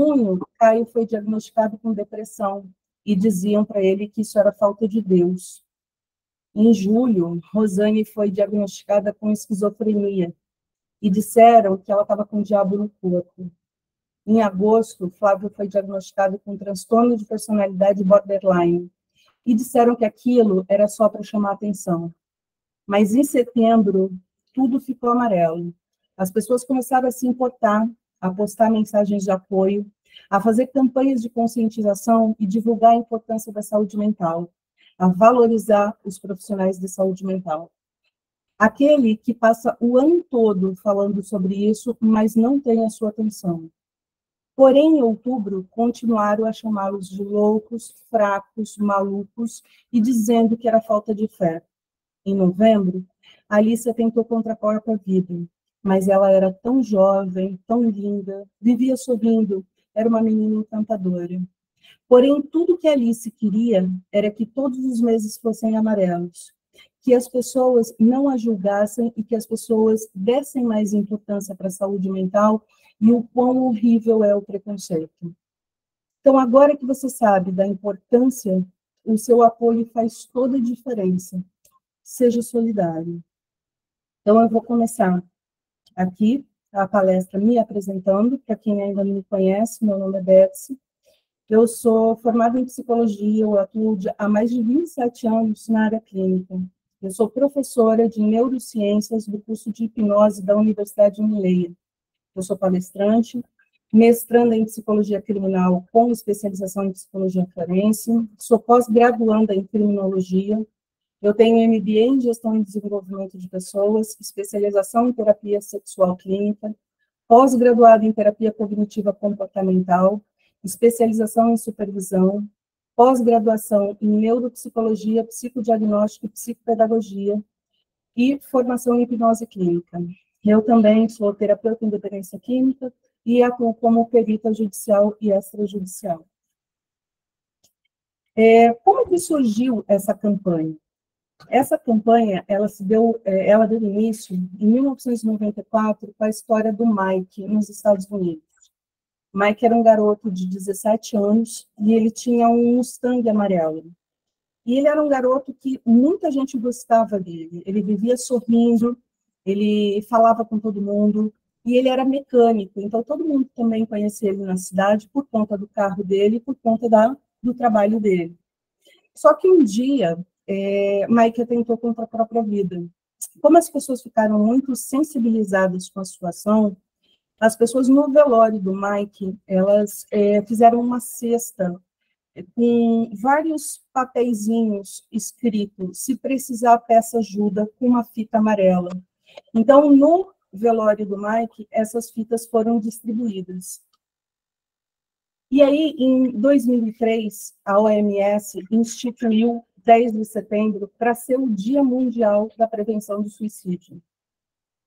junho, Caio foi diagnosticado com depressão e diziam para ele que isso era falta de Deus. Em julho, Rosane foi diagnosticada com esquizofrenia e disseram que ela estava com o diabo no corpo. Em agosto, Flávio foi diagnosticado com transtorno de personalidade borderline e disseram que aquilo era só para chamar atenção. Mas em setembro, tudo ficou amarelo. As pessoas começaram a se importar, a postar mensagens de apoio, a fazer campanhas de conscientização e divulgar a importância da saúde mental, a valorizar os profissionais de saúde mental. Aquele que passa o ano todo falando sobre isso, mas não tem a sua atenção. Porém, em outubro, continuaram a chamá-los de loucos, fracos, malucos, e dizendo que era falta de fé. Em novembro, Alicia tentou contrapor a vida, mas ela era tão jovem, tão linda, vivia sorrindo, era uma menina encantadora. Porém, tudo que Alice queria era que todos os meses fossem amarelos, que as pessoas não a julgassem e que as pessoas dessem mais importância para a saúde mental e o quão horrível é o preconceito. Então, agora que você sabe da importância, o seu apoio faz toda a diferença. Seja solidário. Então, eu vou começar aqui a palestra me apresentando. Para quem ainda não me conhece, meu nome é Betsy. Eu sou formada em psicologia, eu atuo há mais de 27 anos na área clínica. Eu sou professora de neurociências do curso de hipnose da Universidade de Mileia. Eu sou palestrante, mestranda em psicologia criminal com especialização em psicologia forense, sou pós-graduanda em criminologia, eu tenho MBA em gestão e desenvolvimento de pessoas, especialização em terapia sexual clínica, pós-graduada em terapia cognitiva comportamental, especialização em supervisão, pós-graduação em neuropsicologia, psicodiagnóstico e psicopedagogia e formação em hipnose clínica. Eu também sou terapeuta em dependência química e atuo como perita judicial e extrajudicial. Como que surgiu essa campanha? Essa campanha, ela deu início em 1994 com a história do Mike nos Estados Unidos. Mike era um garoto de 17 anos e ele tinha um Mustang amarelo. E ele era um garoto que muita gente gostava dele. Ele vivia sorrindo, ele falava com todo mundo e ele era mecânico. Então, todo mundo também conhecia ele na cidade por conta do carro dele, por conta do trabalho dele. Só que um dia, Mike atentou contra a própria vida. Como as pessoas ficaram muito sensibilizadas com a situação, as pessoas no velório do Mike, elas fizeram uma cesta com vários papeizinhos escritos, se precisar, peça ajuda, com uma fita amarela. Então, no velório do Mike, essas fitas foram distribuídas. E aí, em 2003, a OMS instituiu 10 de setembro para ser o Dia Mundial da Prevenção do Suicídio.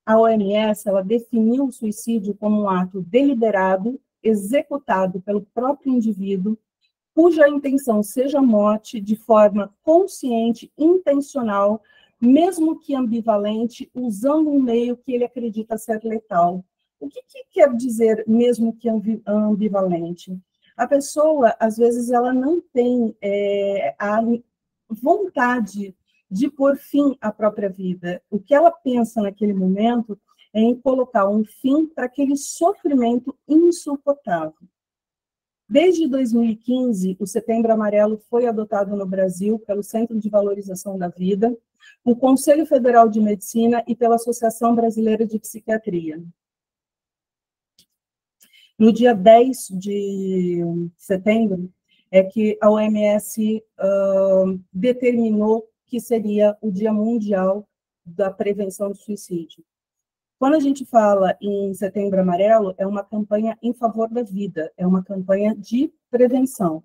A OMS, ela definiu o suicídio como um ato deliberado, executado pelo próprio indivíduo, cuja intenção seja a morte de forma consciente, intencional, mesmo que ambivalente, usando um meio que ele acredita ser letal. O que quer dizer mesmo que ambivalente? A pessoa, às vezes, ela não tem a vontade de pôr fim à própria vida. O que ela pensa naquele momento é em colocar um fim para aquele sofrimento insuportável. Desde 2015, o Setembro Amarelo foi adotado no Brasil pelo Centro de Valorização da Vida, o Conselho Federal de Medicina e pela Associação Brasileira de Psiquiatria. No dia 10 de setembro, é que a OMS determinou que seria o Dia Mundial da Prevenção do Suicídio. Quando a gente fala em Setembro Amarelo, é uma campanha em favor da vida, é uma campanha de prevenção.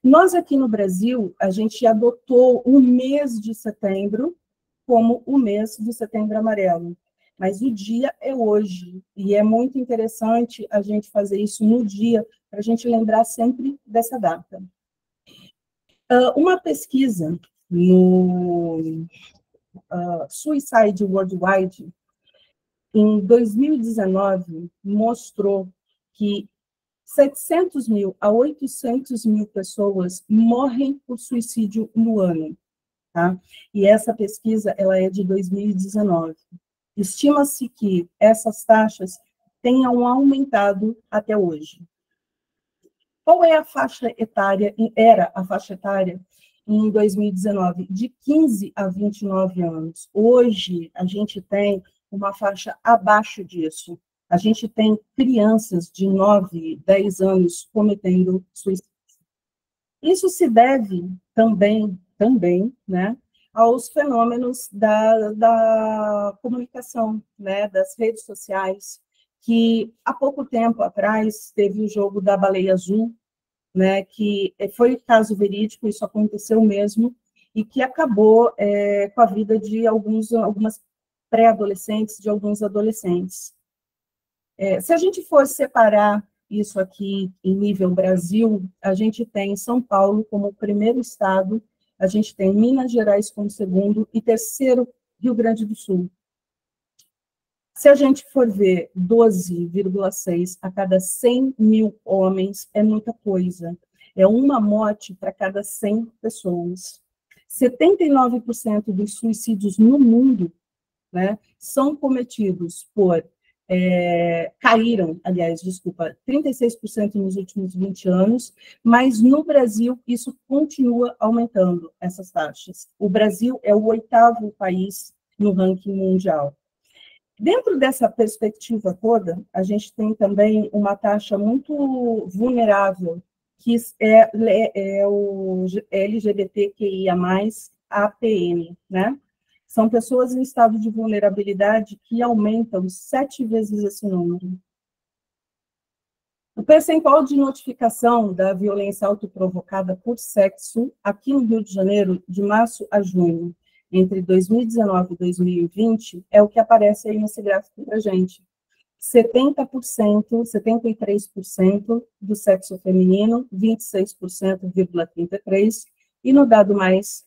Nós aqui no Brasil, a gente adotou o mês de setembro como o mês de Setembro Amarelo, mas o dia é hoje, e é muito interessante a gente fazer isso no dia, para a gente lembrar sempre dessa data. Uma pesquisa no Suicide Worldwide, em 2019, mostrou que 700 mil a 800 mil pessoas morrem por suicídio no ano, tá? E essa pesquisa, ela é de 2019. Estima-se que essas taxas tenham aumentado até hoje. Qual é a faixa etária, era a faixa etária em 2019? De 15 a 29 anos. Hoje, a gente tem uma faixa abaixo disso. A gente tem crianças de 9, 10 anos cometendo suicídio. Isso se deve também, né, aos fenômenos da comunicação, né, das redes sociais, que há pouco tempo atrás teve o jogo da baleia azul, né, que foi caso verídico, isso aconteceu mesmo, e que acabou com a vida de algumas pré-adolescentes, de alguns adolescentes. Se a gente for separar isso aqui em nível Brasil, a gente tem São Paulo como primeiro estado, a gente tem Minas Gerais como segundo e terceiro, Rio Grande do Sul. Se a gente for ver 12,6 a cada 100 mil homens, é muita coisa. É uma morte para cada 100 pessoas. 79% dos suicídios no mundo, né, são cometidos por... caíram, aliás, desculpa, 36% nos últimos 20 anos, mas no Brasil isso continua aumentando, essas taxas. O Brasil é o 8º país no ranking mundial. Dentro dessa perspectiva toda, a gente tem também uma taxa muito vulnerável, que é o LGBTQIA+, APN, né? São pessoas em estado de vulnerabilidade que aumentam 7 vezes esse número. O percentual de notificação da violência autoprovocada por sexo, aqui no Rio de Janeiro, de março a junho, entre 2019 e 2020, é o que aparece aí nesse gráfico para a gente. 70%, 73% do sexo feminino, 26,33%, e no dado mais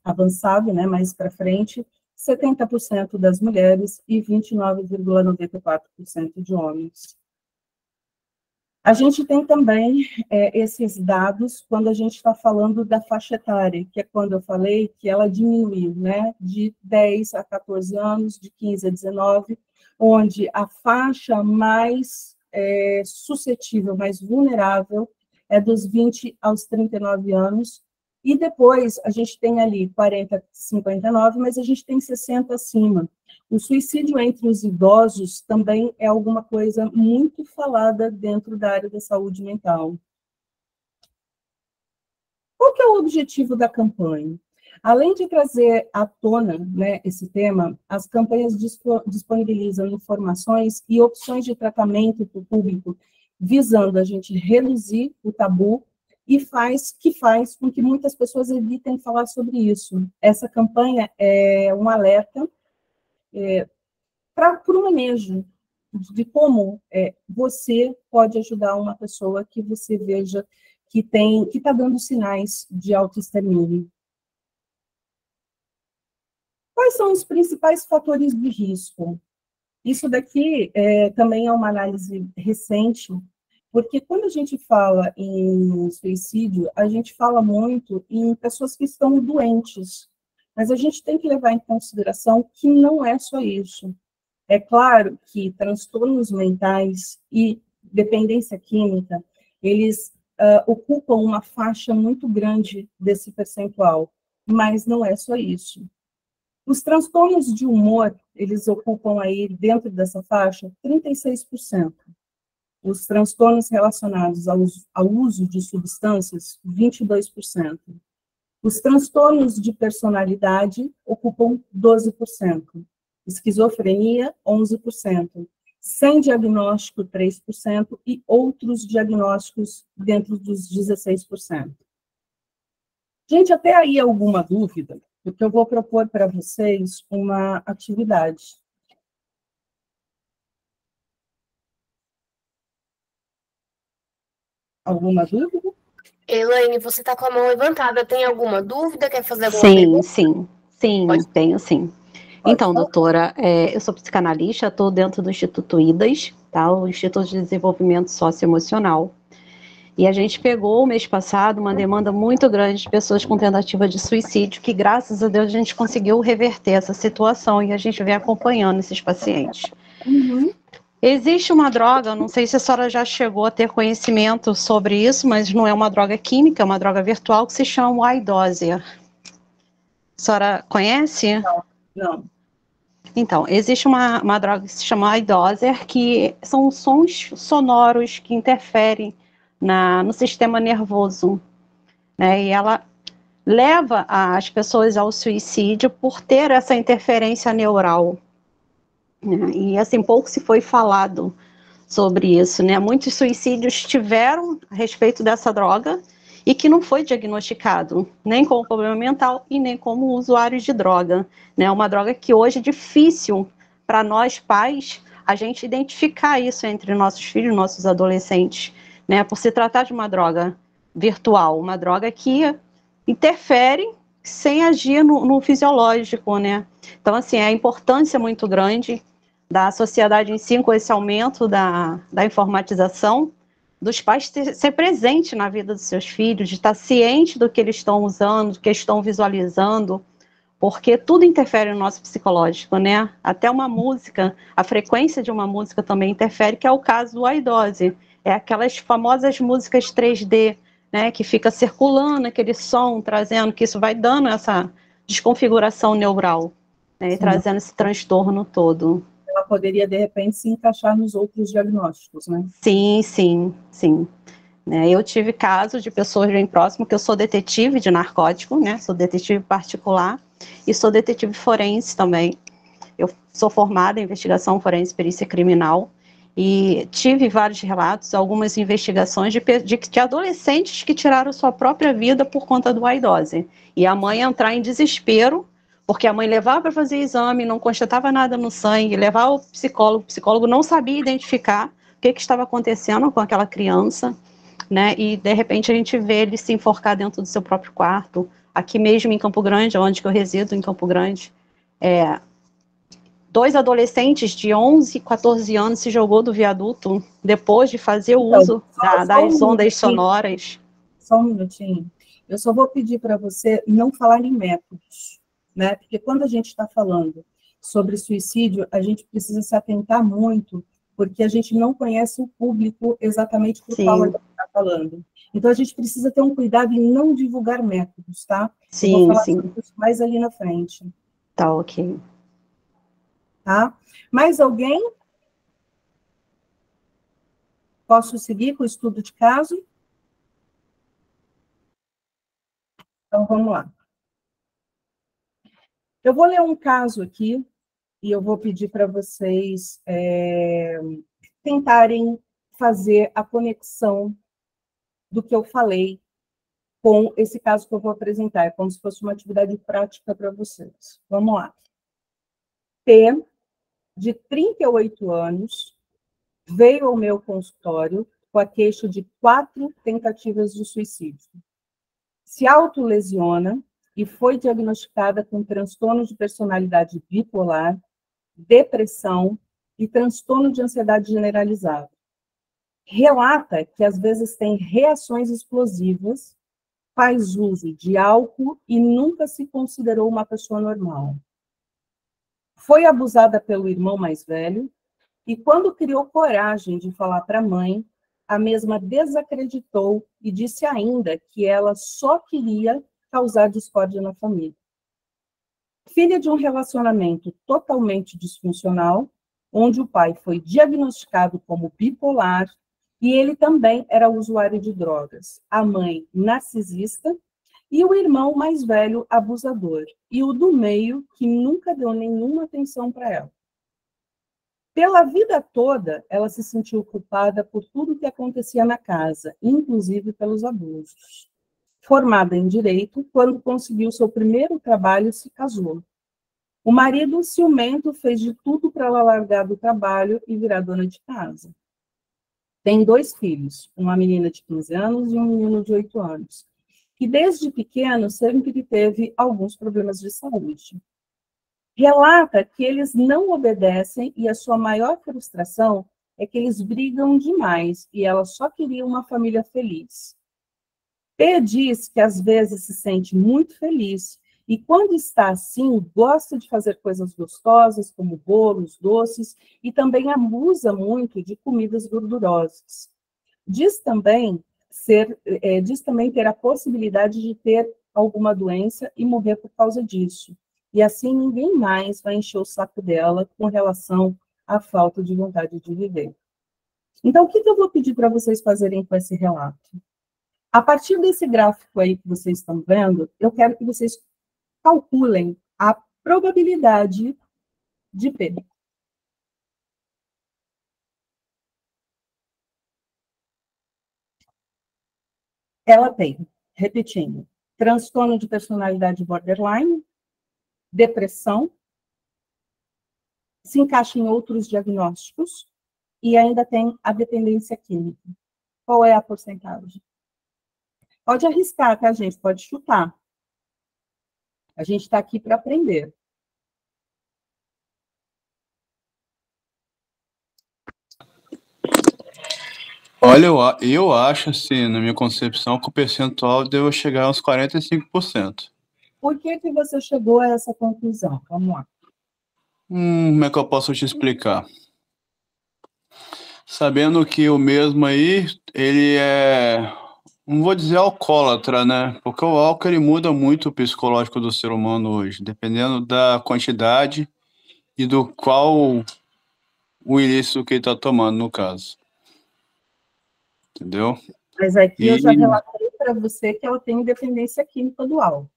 avançado, né, mais para frente, 70% das mulheres e 29,94% de homens. A gente tem também esses dados quando a gente está falando da faixa etária, que é quando eu falei que ela diminuiu, né, de 10 a 14 anos, de 15 a 19, onde a faixa mais suscetível, mais vulnerável, é dos 20 aos 39 anos, e depois a gente tem ali 40 a 59, mas a gente tem 60 acima. O suicídio entre os idosos também é alguma coisa muito falada dentro da área da saúde mental. Qual que é o objetivo da campanha? Além de trazer à tona, né, esse tema, as campanhas disponibilizam informações e opções de tratamento para o público, visando a gente reduzir o tabu e faz com que muitas pessoas evitem falar sobre isso. Essa campanha é um alerta para o manejo de como você pode ajudar uma pessoa que você veja que está dando sinais de autoextermínio. Quais são os principais fatores de risco? Isso daqui também é uma análise recente, porque quando a gente fala em suicídio, a gente fala muito em pessoas que estão doentes, mas a gente tem que levar em consideração que não é só isso. É claro que transtornos mentais e dependência química, eles ocupam uma faixa muito grande desse percentual, mas não é só isso. Os transtornos de humor, eles ocupam aí, dentro dessa faixa, 36%. Os transtornos relacionados ao uso de substâncias, 22%. Os transtornos de personalidade ocupam 12%. Esquizofrenia, 11%. Sem diagnóstico, 3%. E outros diagnósticos dentro dos 16%. Gente, até aí alguma dúvida? Porque eu vou propor para vocês uma atividade. Alguma dúvida? Elaine, você está com a mão levantada. Tem alguma dúvida? Quer fazer alguma pergunta? Sim, tenho sim. Pode Então, falar. doutora, eu sou psicanalista, estou dentro do Instituto IDAS, tá? O Instituto de Desenvolvimento Socioemocional. E a gente pegou, mês passado, uma demanda muito grande de pessoas com tentativa de suicídio, que graças a Deus a gente conseguiu reverter essa situação e a gente vem acompanhando esses pacientes. Uhum. Existe uma droga, não sei se a senhora já chegou a ter conhecimento sobre isso, mas não é uma droga química, é uma droga virtual que se chama iDose. A senhora conhece? Não. Então, existe uma droga que se chama iDoser, que são sons sonoros que interferem no sistema nervoso, né? E ela leva as pessoas ao suicídio por ter essa interferência neural, né? E assim, pouco se foi falado sobre isso, né? Muitos suicídios tiveram a respeito dessa droga e que não foi diagnosticado nem como problema mental e nem como usuário de droga, né? Uma droga que hoje é difícil para nós pais a gente identificar isso entre nossos filhos, nossos adolescentes, né? Por se tratar de uma droga virtual, uma droga que interfere sem agir no fisiológico, né? Então, assim, a importância é muito grande da sociedade em si, com esse aumento da informatização, dos pais ser presente na vida dos seus filhos, de estar ciente do que eles estão usando, do que estão visualizando, porque tudo interfere no nosso psicológico, né? Até uma música, a frequência de uma música também interfere, que é o caso do iDose. É aquelas famosas músicas 3D, né, que fica circulando aquele som, trazendo, que isso vai dando essa desconfiguração neural, né, e Sim. trazendo esse transtorno todo. Ela poderia, de repente, se encaixar nos outros diagnósticos, né? Sim, sim, sim. Né, eu tive casos de pessoas bem próximas, que eu sou detetive de narcótico, né? Sou detetive particular e sou detetive forense também. Eu sou formada em investigação forense e perícia criminal e tive vários relatos, algumas investigações de adolescentes que tiraram sua própria vida por conta do iDose. E a mãe entrar em desespero, porque a mãe levava para fazer exame, não constatava nada no sangue, levava o psicólogo não sabia identificar o que estava acontecendo com aquela criança, né? E de repente a gente vê ele se enforcar dentro do seu próprio quarto, aqui mesmo em Campo Grande, onde eu resido, em Campo Grande. Dois adolescentes de 11 e 14 anos se jogou do viaduto depois de fazer o uso das ondas sonoras. Só um minutinho. Eu só vou pedir para você não falar em métodos, né? Porque quando a gente está falando sobre suicídio, a gente precisa se atentar muito, porque a gente não conhece o público exatamente para o qual a gente está falando. Então, a gente precisa ter um cuidado em não divulgar métodos, tá? Sim, eu vou falar sim. sobre isso mais ali na frente. Tá, ok. Tá? Mais alguém? Posso seguir com o estudo de caso? Então, vamos lá. Eu vou ler um caso aqui, e eu vou pedir para vocês tentarem fazer a conexão do que eu falei com esse caso que eu vou apresentar. É como se fosse uma atividade prática para vocês. Vamos lá. P, de 38 anos, veio ao meu consultório com a queixa de 4 tentativas de suicídio. Se autolesiona e foi diagnosticada com transtorno de personalidade bipolar, depressão e transtorno de ansiedade generalizado. Relata que às vezes tem reações explosivas, faz uso de álcool e nunca se considerou uma pessoa normal. Foi abusada pelo irmão mais velho e, quando criou coragem de falar para a mãe, a mesma desacreditou e disse ainda que ela só queria causar discórdia na família. Filha de um relacionamento totalmente disfuncional, onde o pai foi diagnosticado como bipolar e ele também era usuário de drogas. A mãe, narcisista, e o irmão mais velho, abusador. E o do meio, que nunca deu nenhuma atenção para ela. Pela vida toda, ela se sentiu culpada por tudo que acontecia na casa, inclusive pelos abusos. Formada em direito, quando conseguiu seu primeiro trabalho, se casou. O marido, ciumento, fez de tudo para ela largar do trabalho e virar dona de casa. Tem 2 filhos, uma menina de 15 anos e um menino de 8 anos, que desde pequeno sempre teve alguns problemas de saúde. relata que eles não obedecem e a sua maior frustração é que eles brigam demais e ela só queria uma família feliz. P diz que às vezes se sente muito feliz e quando está assim, gosta de fazer coisas gostosas, como bolos, doces, e também abusa muito de comidas gordurosas. Diz também ter a possibilidade de ter alguma doença e morrer por causa disso. E assim ninguém mais vai encher o saco dela com relação à falta de vontade de viver. Então, o que eu vou pedir para vocês fazerem com esse relato? A partir desse gráfico aí que vocês estão vendo, eu quero que vocês calculem a probabilidade de P. Ela tem, repetindo, transtorno de personalidade borderline, depressão, se encaixa em outros diagnósticos e ainda tem a dependência química. Qual é a porcentagem? Pode arriscar, tá, gente? Pode chutar. A gente está aqui para aprender. Olha, eu acho, assim, na minha concepção, que o percentual deve chegar aos 45%. Por que você chegou a essa conclusão? Vamos lá. Como é que eu posso te explicar? Sabendo que o mesmo aí, ele não vou dizer alcoólatra, né? Porque o álcool, ele muda muito o psicológico do ser humano hoje, dependendo da quantidade e do qual o ilícito que ele está tomando, no caso. Entendeu? Mas aqui eu já relatei para você que ela tem dependência química do álcool.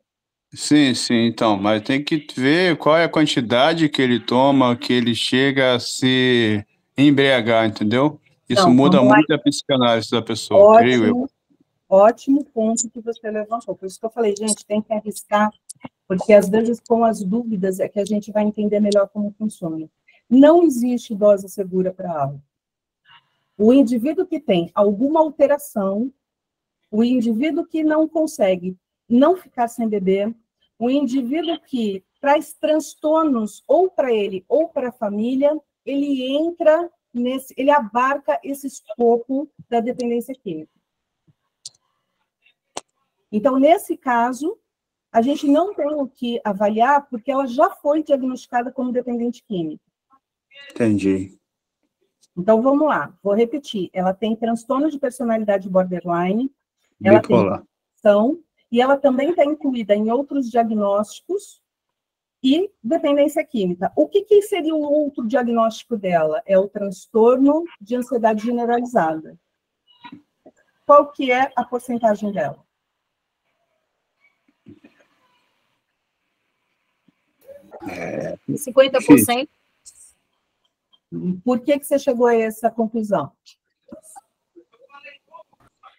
Sim, então, mas tem que ver qual é a quantidade que ele toma, que ele chega a se embriagar, entendeu? Isso muda muito a psicanálise da pessoa, creio eu. Ótimo ponto que você levantou. Por isso que eu falei, gente, tem que arriscar, porque às vezes com as dúvidas é que a gente vai entender melhor como funciona. Não existe dose segura para álcool. O indivíduo que tem alguma alteração, o indivíduo que não consegue não ficar sem beber, o indivíduo que traz transtornos ou para ele ou para a família, ele entra ele abarca esse escopo da dependência química. Então, nesse caso, a gente não tem o que avaliar, porque ela já foi diagnosticada como dependente química. Entendi. Então, vamos lá, vou repetir. Ela tem transtorno de personalidade borderline, ela tem depressão, e ela também está incluída em outros diagnósticos e dependência química. O que seria o outro diagnóstico dela? É o transtorno de ansiedade generalizada. Qual que é a porcentagem dela? É, 50%. Por que você chegou a essa conclusão?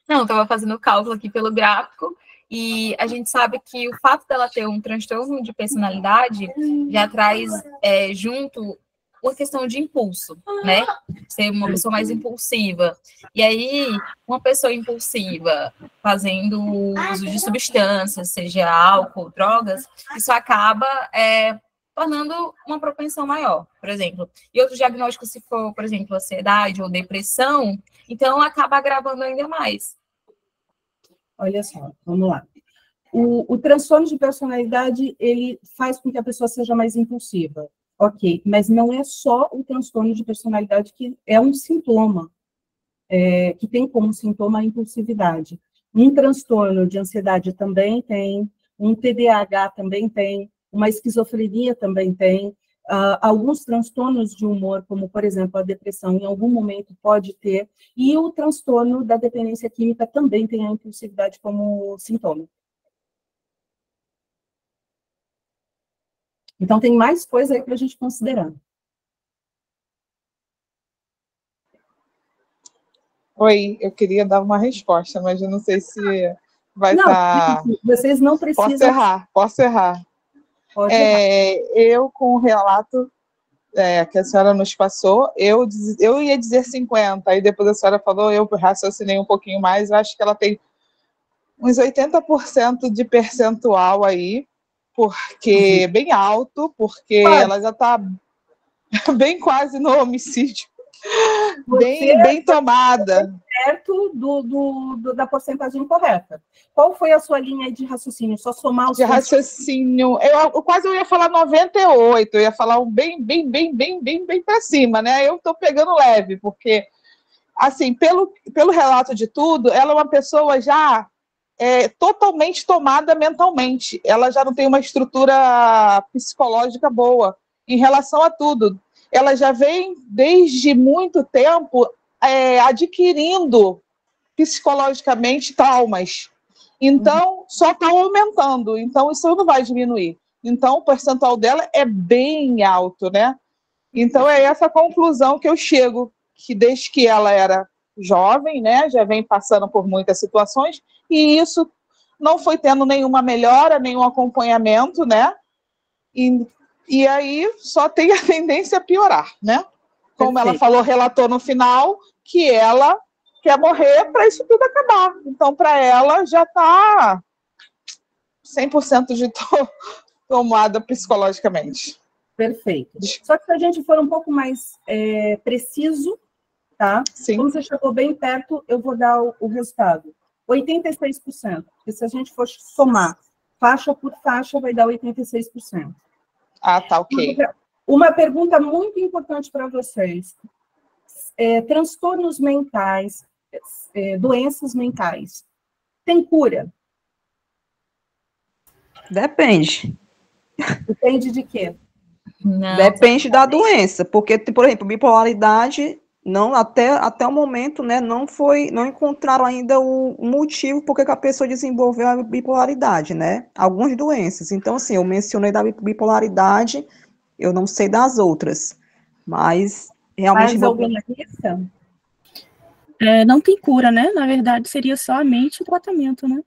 Não, estava fazendo o cálculo aqui pelo gráfico, e a gente sabe que o fato dela ter um transtorno de personalidade já traz junto uma questão de impulso, né? Ser uma pessoa mais impulsiva. E aí, uma pessoa impulsiva fazendo uso de substâncias, seja álcool, drogas, isso acaba tornando uma propensão maior, por exemplo. E outros diagnósticos, se for, por exemplo, ansiedade ou depressão, então acaba agravando ainda mais. Olha só, vamos lá. O transtorno de personalidade, ele faz com que a pessoa seja mais impulsiva. Ok, mas não é só o transtorno de personalidade que é um sintoma, que tem como sintoma a impulsividade. Um transtorno de ansiedade também tem, um TDAH também tem, uma esquizofrenia também tem, alguns transtornos de humor, como, por exemplo, a depressão, em algum momento pode ter, e o transtorno da dependência química também tem a impulsividade como sintoma. Então, tem mais coisa aí para a gente considerar. Oi, eu queria dar uma resposta, mas eu não sei se vai estar... Vocês não precisam... Posso errar. Pode errar. Eu, com o relato que a senhora nos passou, eu ia dizer 50, aí depois a senhora falou, eu raciocinei um pouquinho mais, eu acho que ela tem uns 80% de percentual aí porque bem alto, porque ela já está bem quase no homicídio, bem tomada. Perto da porcentagem correta. Qual foi a sua linha de raciocínio? Só somar os de raciocínio, eu quase ia falar 98, eu ia falar um bem para cima, né? Eu estou pegando leve, porque, assim, pelo relato de tudo, ela é uma pessoa já totalmente tomada mentalmente. Ela já não tem uma estrutura psicológica boa em relação a tudo. Ela já vem, desde muito tempo, adquirindo psicologicamente traumas. Então, só está aumentando. Então, isso não vai diminuir. Então, o percentual dela é bem alto, né? Então, é essa conclusão que eu chego, que desde que ela era jovem, né, já vem passando por muitas situações, e isso não foi tendo nenhuma melhora, nenhum acompanhamento, né? E aí só tem a tendência a piorar, né? Como Perfeito. ela falou, relatou no final que ela quer morrer para isso tudo acabar. Então, para ela, já está 100% de tomada psicologicamente. Perfeito. Só que se a gente for um pouco mais preciso, tá? Sim. Como você chegou bem perto, eu vou dar o resultado. 86%. Porque se a gente for somar faixa por faixa, vai dar 86%. Ah, tá, ok. Uma pergunta muito importante para vocês. Transtornos mentais, doenças mentais, tem cura? Depende. Depende de quê? Não, Depende da doença, porque, por exemplo, bipolaridade, não, até o momento, né, não encontraram ainda o motivo por que a pessoa desenvolveu a bipolaridade, né? Algumas doenças. Então, assim, eu mencionei da bipolaridade, eu não sei das outras, mas realmente... Faz alguma lista? Não tem cura, né? Na verdade, seria somente o tratamento, né?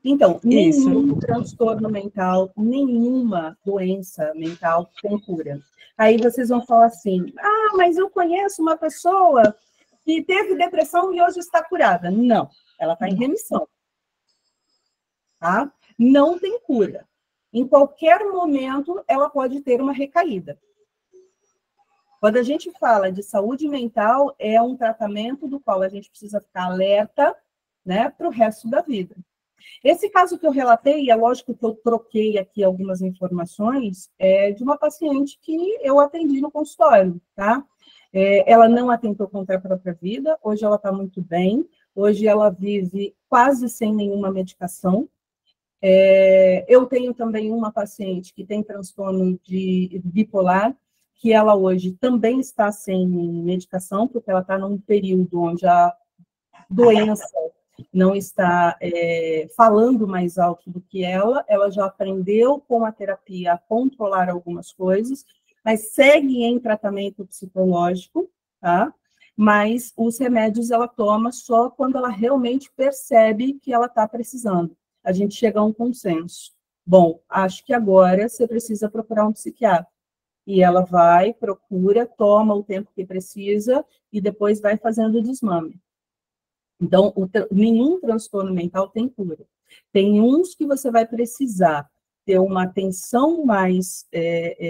Então, Isso. nenhum transtorno mental, nenhuma doença mental tem cura. Aí vocês vão falar assim, mas eu conheço uma pessoa que teve depressão e hoje está curada. Não, ela está em remissão. Tá? Não tem cura. Em qualquer momento, ela pode ter uma recaída. Quando a gente fala de saúde mental, é um tratamento do qual a gente precisa ficar alerta, né, para o resto da vida. Esse caso que eu relatei, é lógico que eu troquei aqui algumas informações, de uma paciente que eu atendi no consultório, tá? Ela não atentou contra a própria vida, hoje ela está muito bem, hoje ela vive quase sem nenhuma medicação. Eu tenho também uma paciente que tem transtorno de bipolar, que ela hoje também está sem medicação, porque ela está num período onde a doença não está falando mais alto do que ela já aprendeu com a terapia a controlar algumas coisas, mas segue em tratamento psicológico, tá? Mas os remédios ela toma só quando ela realmente percebe que ela está precisando. A gente chega a um consenso. Bom, acho que agora você precisa procurar um psiquiatra. E ela vai, procura, toma o tempo que precisa e depois vai fazendo o desmame. Então, nenhum transtorno mental tem cura. Tem uns que você vai precisar ter uma atenção mais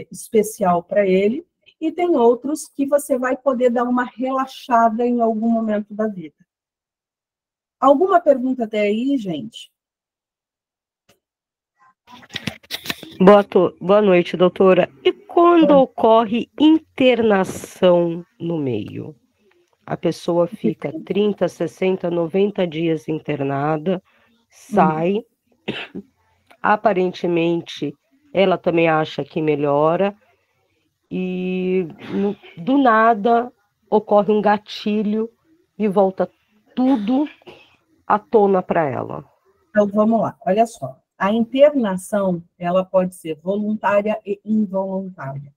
especial para ele, e tem outros que você vai poder dar uma relaxada em algum momento da vida. Alguma pergunta até aí, gente? Boa noite, doutora. E quando ocorre internação no meio? A pessoa fica 30, 60, 90 dias internada, sai, aparentemente ela também acha que melhora, e do nada ocorre um gatilho e volta tudo à tona para ela. Então, vamos lá, olha só. A internação, ela pode ser voluntária e involuntária.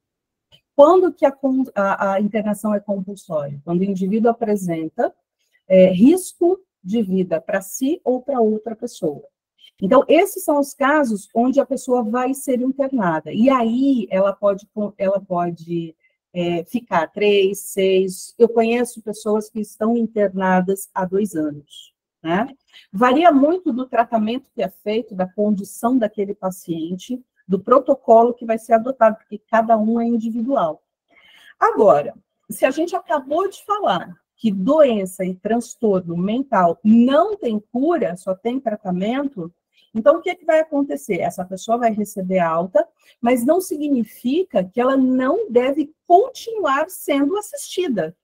Quando que a internação é compulsória? Quando o indivíduo apresenta risco de vida para si ou para outra pessoa. Então, esses são os casos onde a pessoa vai ser internada. E aí, ela pode ficar 3, 6... Eu conheço pessoas que estão internadas há 2 anos. Né? Varia muito do tratamento que é feito, da condição daquele paciente, do protocolo que vai ser adotado, porque cada um é individual. Agora, se a gente acabou de falar que doença e transtorno mental não tem cura, só tem tratamento, então o que vai acontecer? Essa pessoa vai receber alta, mas não significa que ela não deve continuar sendo assistida.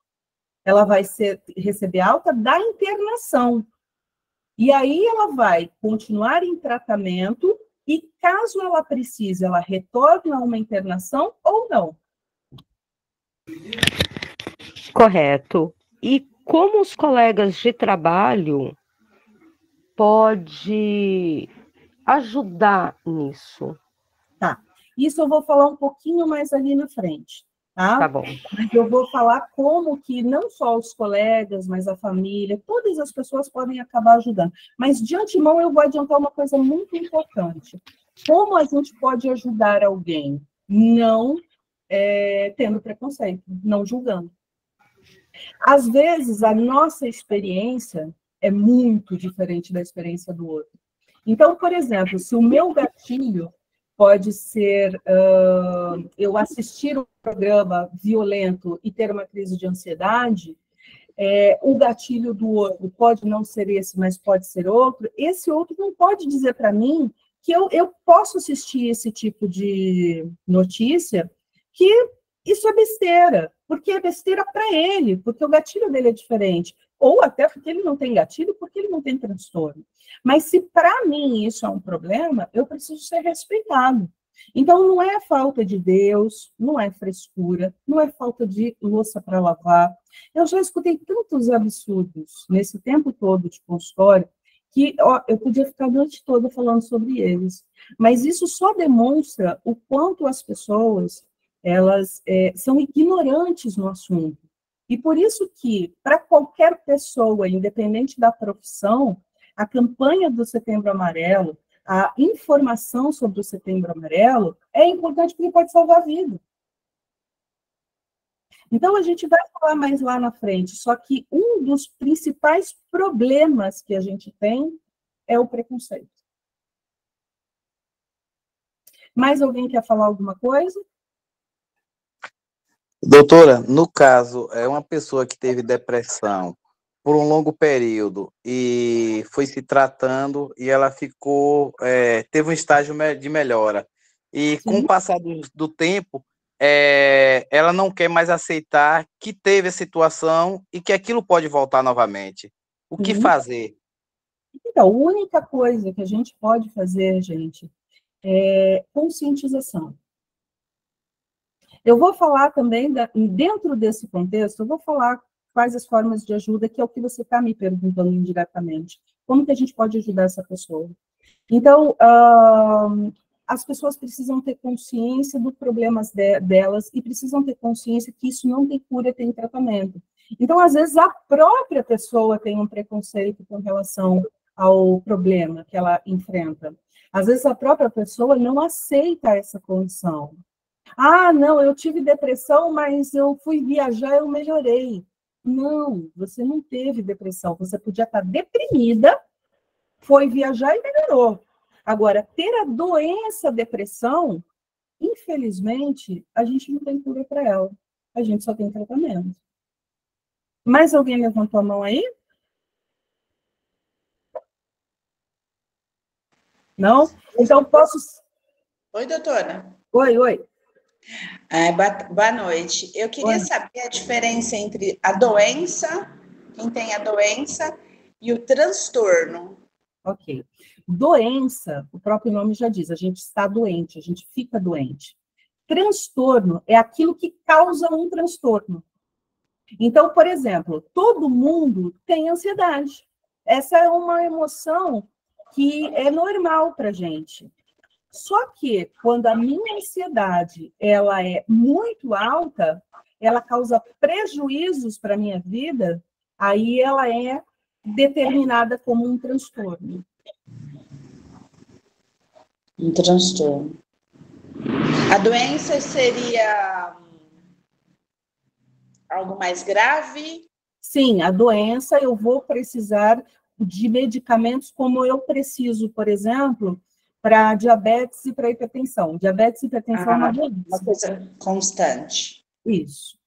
Ela vai receber alta da internação. E aí ela vai continuar em tratamento e, caso ela precise, ela retorna a uma internação ou não. Correto. E como os colegas de trabalho pode ajudar nisso? Tá. Isso eu vou falar um pouquinho mais ali na frente. Tá bom. Mas eu vou falar como que não só os colegas, mas a família, todas as pessoas podem acabar ajudando. Mas, de antemão, eu vou adiantar uma coisa muito importante. Como a gente pode ajudar alguém? Não tendo preconceito, não julgando. Às vezes, a nossa experiência é muito diferente da experiência do outro. Então, por exemplo, se o meu gatilho pode ser eu assistir um programa violento e ter uma crise de ansiedade, o gatilho do outro pode não ser esse, mas pode ser outro, esse outro não pode dizer para mim que eu posso assistir esse tipo de notícia, que isso é besteira, porque é besteira para ele, porque o gatilho dele é diferente, ou até porque ele não tem gatilho, porque ele não tem transtorno. Mas se para mim isso é um problema, eu preciso ser respeitado. Então não é falta de Deus, não é frescura, não é falta de louça para lavar. Eu já escutei tantos absurdos nesse tempo todo de consultório, que eu podia ficar a noite toda falando sobre eles. Mas isso só demonstra o quanto as pessoas elas são ignorantes no assunto. E por isso que, para qualquer pessoa, independente da profissão, a campanha do Setembro Amarelo, a informação sobre o Setembro Amarelo é importante porque pode salvar a vida. Então, a gente vai falar mais lá na frente, só que um dos principais problemas que a gente tem é o preconceito. Mais alguém quer falar alguma coisa? Doutora, no caso, é uma pessoa que teve depressão por um longo período e foi se tratando e ela ficou, teve um estágio de melhora. E com o passar do tempo, ela não quer mais aceitar que teve a situação e que aquilo pode voltar novamente. O que fazer? Então, a única coisa que a gente pode fazer, gente, é conscientização. Eu vou falar também, dentro desse contexto, eu vou falar quais as formas de ajuda, que é o que você está me perguntando indiretamente. Como que a gente pode ajudar essa pessoa? Então, as pessoas precisam ter consciência dos problemas delas e precisam ter consciência que isso não tem cura, tem tratamento. Então, às vezes, a própria pessoa tem um preconceito com relação ao problema que ela enfrenta. Às vezes, a própria pessoa não aceita essa condição. Ah, não, eu tive depressão, mas eu fui viajar, eu melhorei. Não, você não teve depressão. Você podia estar deprimida, foi viajar e melhorou. Agora, ter a doença depressão, infelizmente, a gente não tem cura para ela. A gente só tem tratamento. Mais alguém levantou a mão aí? Não? Então, posso... Oi, doutora. Oi. Boa noite. Eu queria saber a diferença entre a doença, quem tem a doença, e o transtorno. Ok. Doença, o próprio nome já diz, a gente está doente, a gente fica doente. Transtorno é aquilo que causa um transtorno. Então, por exemplo, todo mundo tem ansiedade. Essa é uma emoção que é normal para a gente. Só que, quando a minha ansiedade ela é muito alta, ela causa prejuízos para a minha vida, aí ela é determinada como um transtorno. Um transtorno. A doença seria algo mais grave? Sim, a doença eu vou precisar de medicamentos como eu preciso, por exemplo, para diabetes e para hipertensão. Diabetes e hipertensão é uma Uma doença. coisa constante. Isso.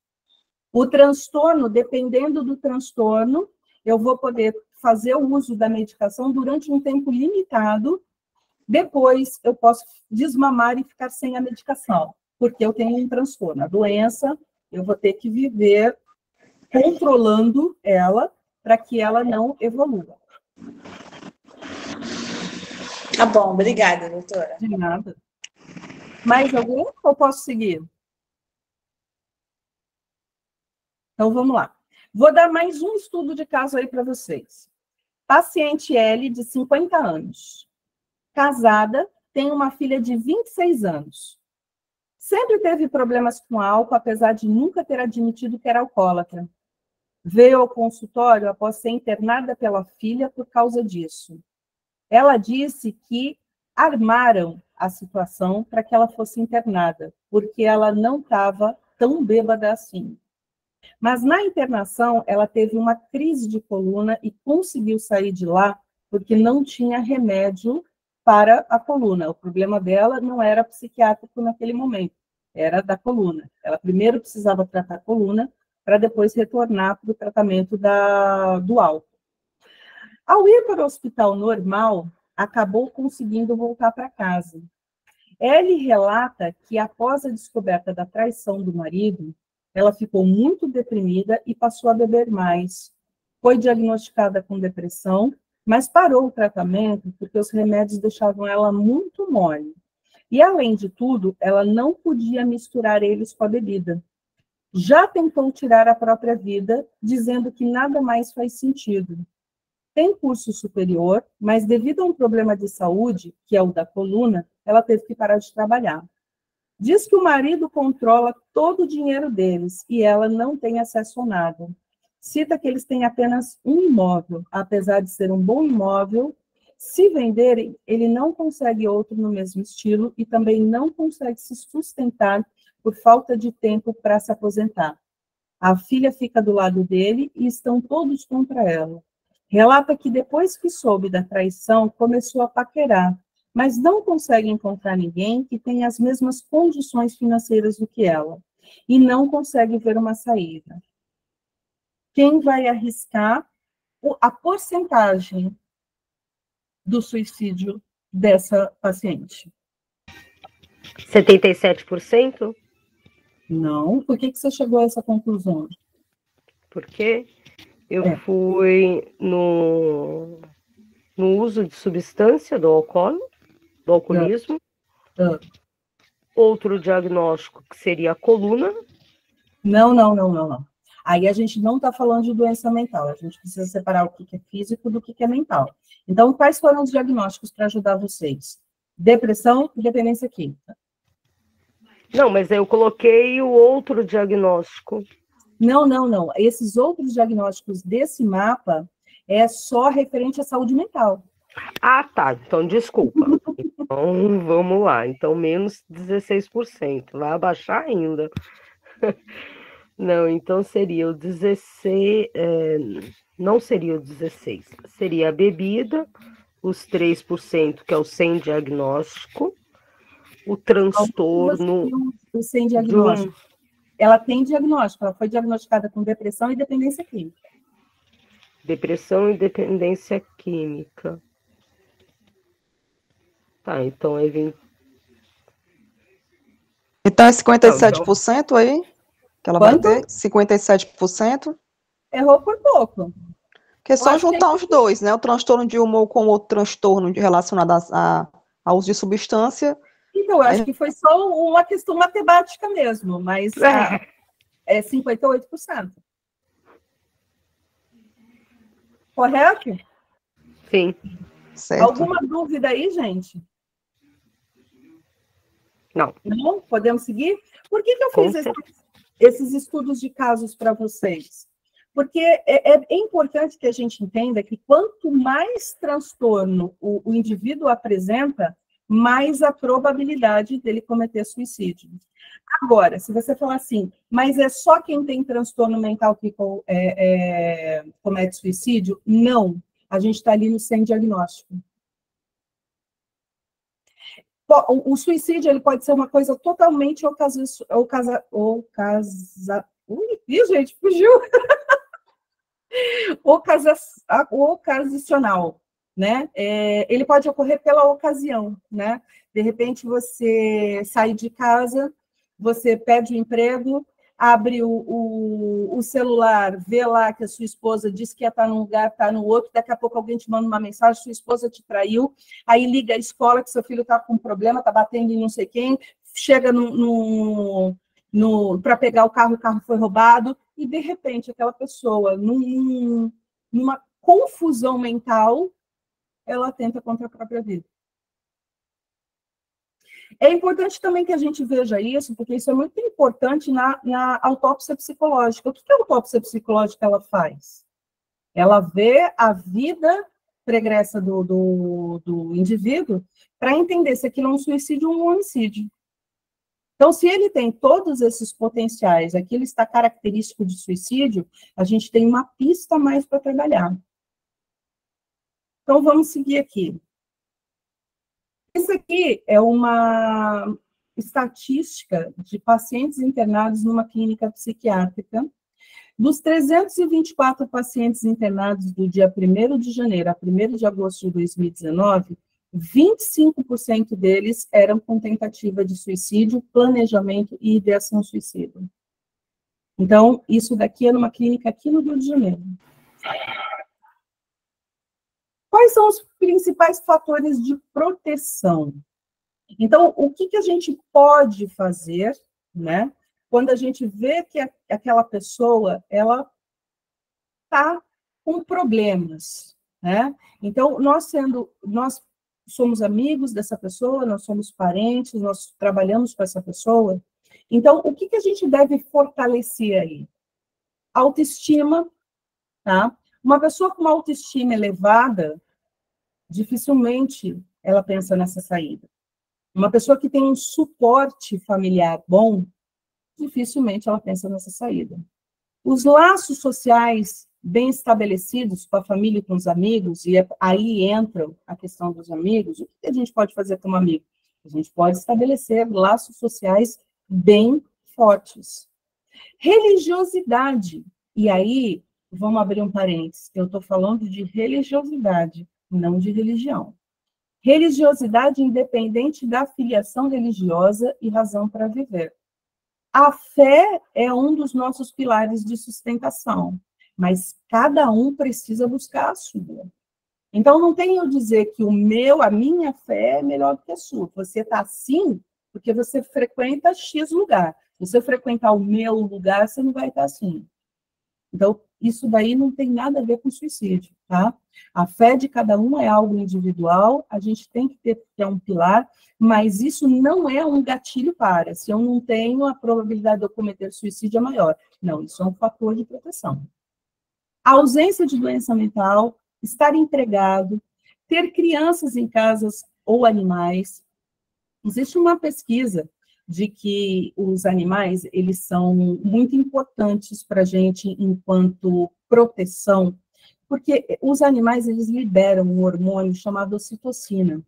O transtorno, dependendo do transtorno, eu vou poder fazer o uso da medicação durante um tempo limitado, depois eu posso desmamar e ficar sem a medicação, porque eu tenho um transtorno. A doença, eu vou ter que viver controlando ela para que ela não evolua. Tá bom, obrigada, doutora. De nada. Mais algum ou posso seguir? Então, vamos lá. Vou dar mais um estudo de caso aí para vocês. Paciente L, de 50 anos. Casada, tem uma filha de 26 anos. Sempre teve problemas com álcool, apesar de nunca ter admitido que era alcoólatra. Veio ao consultório após ser internada pela filha por causa disso. Ela disse que armaram a situação para que ela fosse internada, porque ela não estava tão bêbada assim. Mas na internação, ela teve uma crise de coluna e conseguiu sair de lá porque não tinha remédio para a coluna. O problema dela não era psiquiátrico naquele momento, era da coluna. Ela primeiro precisava tratar a coluna para depois retornar para o tratamento do álcool. Ao ir para o hospital normal, acabou conseguindo voltar para casa. Ele relata que após a descoberta da traição do marido, ela ficou muito deprimida e passou a beber mais. Foi diagnosticada com depressão, mas parou o tratamento porque os remédios deixavam ela muito mole. E, além de tudo, ela não podia misturar eles com a bebida. Já tentou tirar a própria vida, dizendo que nada mais faz sentido. Tem curso superior, mas devido a um problema de saúde, que é o da coluna, ela teve que parar de trabalhar. Diz que o marido controla todo o dinheiro deles e ela não tem acesso a nada. Cita que eles têm apenas um imóvel, apesar de ser um bom imóvel. Se venderem, ele não consegue outro no mesmo estilo e também não consegue se sustentar por falta de tempo para se aposentar. A filha fica do lado dele e estão todos contra ela. Relata que depois que soube da traição, começou a paquerar, mas não consegue encontrar ninguém que tenha as mesmas condições financeiras do que ela, e não consegue ver uma saída. Quem vai arriscar a porcentagem do suicídio dessa paciente? 77%? Não. Por que você chegou a essa conclusão? Porque eu fui no uso de substância do alcoolismo. Outro diagnóstico que seria a coluna. Não. Aí a gente não está falando de doença mental. A gente precisa separar o que é físico do que é mental. Então, quais foram os diagnósticos para ajudar vocês? Depressão e dependência química. Não, mas eu coloquei o outro diagnóstico. Não. Esses outros diagnósticos desse mapa é só referente à saúde mental. Ah, tá. Então, desculpa. Então, vamos lá. Então, menos 16%. Vai abaixar ainda. Não, então seria o 16... não seria o 16. Seria a bebida, os 3%, que é o sem diagnóstico, o transtorno... O sem diagnóstico. Ela tem diagnóstico, ela foi diagnosticada com depressão e dependência química. Depressão e dependência química. Tá, então é 20... Então é 57% aí? Que ela Quanto? vai ter? 57%? Errou por pouco. Porque é só juntar os dois, né? O transtorno de humor com o outro transtorno relacionado ao uso de substância. Então, eu acho que foi só uma questão matemática mesmo, mas é 58%. Correto? Sim. Certo. Alguma dúvida aí, gente? Não. Não? Podemos seguir? Por que eu fiz esses estudos de casos para vocês? Porque é importante que a gente entenda que quanto mais transtorno o indivíduo apresenta, mais a probabilidade dele cometer suicídio. Agora, se você falar assim, mas é só quem tem transtorno mental que comete suicídio? Não. A gente está ali no sem diagnóstico. O suicídio ele pode ser uma coisa totalmente gente, fugiu. Ocasional, né? Ele pode ocorrer pela ocasião, né? De repente você sai de casa, você perde o emprego, abre o celular, vê lá que a sua esposa disse que ia estar num lugar, está no outro, daqui a pouco alguém te manda uma mensagem, sua esposa te traiu, aí liga a escola que seu filho está com um problema, está batendo em não sei quem, chega para pegar o carro foi roubado, e de repente aquela pessoa, numa confusão mental, ela atenta contra a própria vida. É importante também que a gente veja isso, porque isso é muito importante na autópsia psicológica. O que a autópsia psicológica ela faz? Ela vê a vida pregressa do indivíduo para entender se aquilo é um suicídio ou um homicídio. Então, se ele tem todos esses potenciais, aquilo está característico de suicídio, a gente tem uma pista a mais para trabalhar. Então, vamos seguir aqui. Isso aqui é uma estatística de pacientes internados numa clínica psiquiátrica. Dos 324 pacientes internados do dia 1º de janeiro a 1º de agosto de 2019, 25% deles eram com tentativa de suicídio, planejamento e ideação suicida. Então, isso daqui é numa clínica aqui no Rio de Janeiro. Quais são os principais fatores de proteção? Então, o que a gente pode fazer, né, quando a gente vê que aquela pessoa, ela está com problemas, né? Então, nós somos amigos dessa pessoa, nós somos parentes, nós trabalhamos com essa pessoa. Então, o que a gente deve fortalecer aí? Autoestima, tá? Uma pessoa com uma autoestima elevada, dificilmente ela pensa nessa saída. Uma pessoa que tem um suporte familiar bom, dificilmente ela pensa nessa saída. Os laços sociais bem estabelecidos com a família e com os amigos, e aí entra a questão dos amigos, o que a gente pode fazer como amigo? A gente pode estabelecer laços sociais bem fortes. Religiosidade, e aí, vamos abrir um parênteses, eu estou falando de religiosidade, não de religião. Religiosidade independente da filiação religiosa e razão para viver. A fé é um dos nossos pilares de sustentação, mas cada um precisa buscar a sua. Então, não tem eu dizer que a minha fé é melhor do que a sua. Você está assim porque você frequenta X lugar. Se você frequentar o meu lugar, você não vai estar assim. Então, isso daí não tem nada a ver com suicídio, tá? A fé de cada um é algo individual, a gente tem que ter um pilar, mas isso não é um gatilho para. Se eu não tenho, a probabilidade de eu cometer suicídio é maior. Não, isso é um fator de proteção. A ausência de doença mental, estar empregado, ter crianças em casas ou animais. Existe uma pesquisa de que os animais, eles são muito importantes para a gente enquanto proteção, porque os animais, eles liberam um hormônio chamado ocitocina.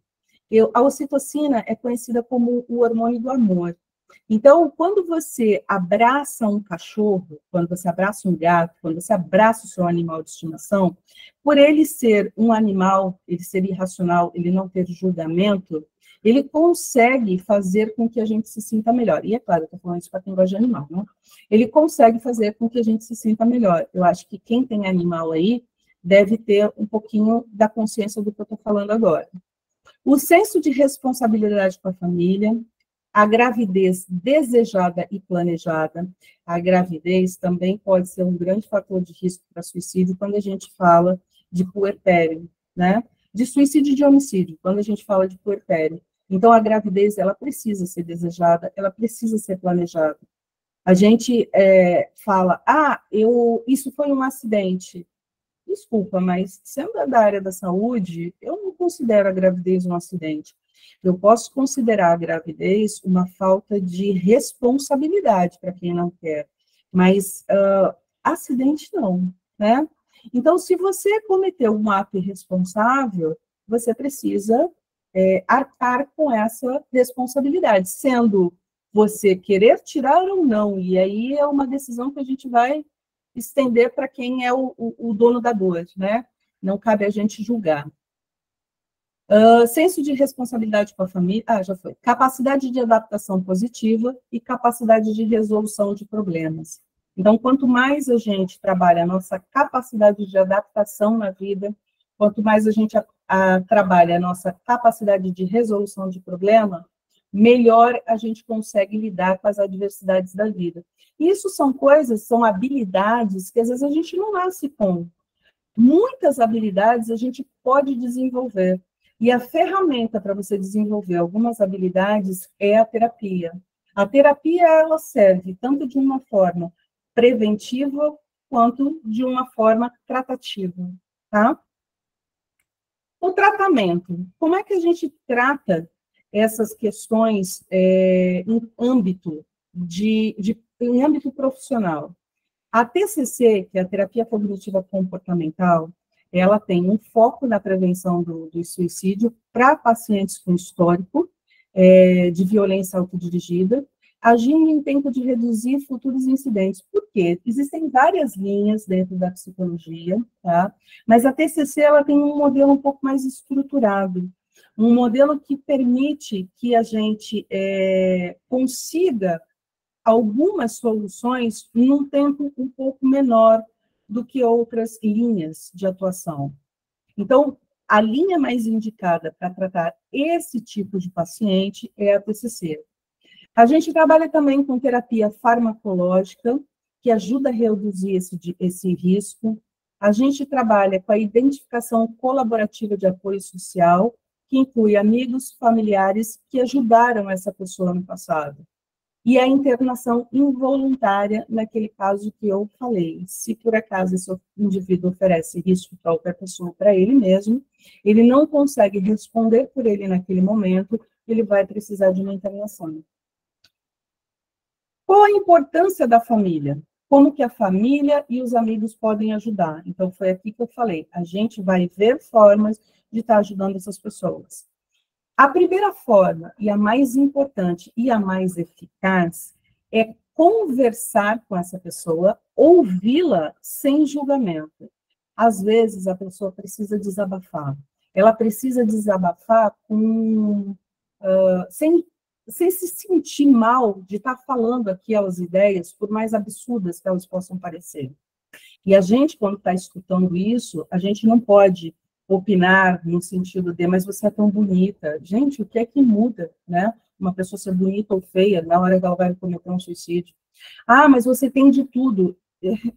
A ocitocina é conhecida como o hormônio do amor. Então, quando você abraça um cachorro, quando você abraça um gato, quando você abraça o seu animal de estimação, por ele ser um animal, ele ser irracional, ele não ter julgamento, ele consegue fazer com que a gente se sinta melhor. E é claro, eu estou falando isso para quem gosta de animal, né? Ele consegue fazer com que a gente se sinta melhor. Eu acho que quem tem animal aí deve ter um pouquinho da consciência do que eu estou falando agora. O senso de responsabilidade com a família, a gravidez desejada e planejada. A gravidez também pode ser um grande fator de risco para suicídio quando a gente fala de puerpério, né? De suicídio e de homicídio, quando a gente fala de puerpério. Então, a gravidez, ela precisa ser desejada, ela precisa ser planejada. A gente fala, isso foi um acidente. Desculpa, mas sendo da área da saúde, eu não considero a gravidez um acidente. Eu posso considerar a gravidez uma falta de responsabilidade para quem não quer, mas acidente não, né? Então, se você cometeu um ato irresponsável, você precisa arcar com essa responsabilidade, sendo você querer tirar ou não, e aí é uma decisão que a gente vai estender para quem é o dono da dor, né? Não cabe a gente julgar. Senso de responsabilidade com a família, já foi. Capacidade de adaptação positiva e capacidade de resolução de problemas. Então, quanto mais a gente trabalha a nossa capacidade de adaptação na vida, quanto mais a gente trabalha a nossa capacidade de resolução de problema, melhor a gente consegue lidar com as adversidades da vida. Isso são coisas, são habilidades que às vezes a gente não nasce com. Muitas habilidades a gente pode desenvolver. E a ferramenta para você desenvolver algumas habilidades é a terapia. A terapia, ela serve tanto de uma forma preventiva quanto de uma forma tratativa, tá? O tratamento. Como é que a gente trata essas questões em âmbito em âmbito profissional? A TCC, que é a terapia cognitiva comportamental, ela tem um foco na prevenção do suicídio para pacientes com histórico de violência autodirigida, agindo em tempo de reduzir futuros incidentes. Por quê? Existem várias linhas dentro da psicologia, tá? Mas a TCC, ela tem um modelo um pouco mais estruturado, um modelo que permite que a gente consiga algumas soluções num tempo um pouco menor do que outras linhas de atuação. Então, a linha mais indicada para tratar esse tipo de paciente é a TCC. A gente trabalha também com terapia farmacológica, que ajuda a reduzir esse risco. A gente trabalha com a identificação colaborativa de apoio social, que inclui amigos, familiares que ajudaram essa pessoa no passado. E a internação involuntária, naquele caso que eu falei. Se por acaso esse indivíduo oferece risco para outra pessoa, para ele mesmo, ele não consegue responder por ele naquele momento, ele vai precisar de uma internação. Qual a importância da família? Como que a família e os amigos podem ajudar? Então, foi aqui que eu falei, a gente vai ver formas de estar ajudando essas pessoas. A primeira forma, e a mais importante e a mais eficaz, é conversar com essa pessoa, ouvi-la sem julgamento. Às vezes, a pessoa precisa desabafar. Ela precisa desabafar sem se sentir mal de estar falando aquelas ideias, por mais absurdas que elas possam parecer. E a gente, quando está escutando isso, a gente não pode opinar no sentido de, mas você é tão bonita. Gente, o que é que muda, né? Uma pessoa ser bonita ou feia na hora que ela vai cometer um suicídio. Ah, mas você tem de tudo.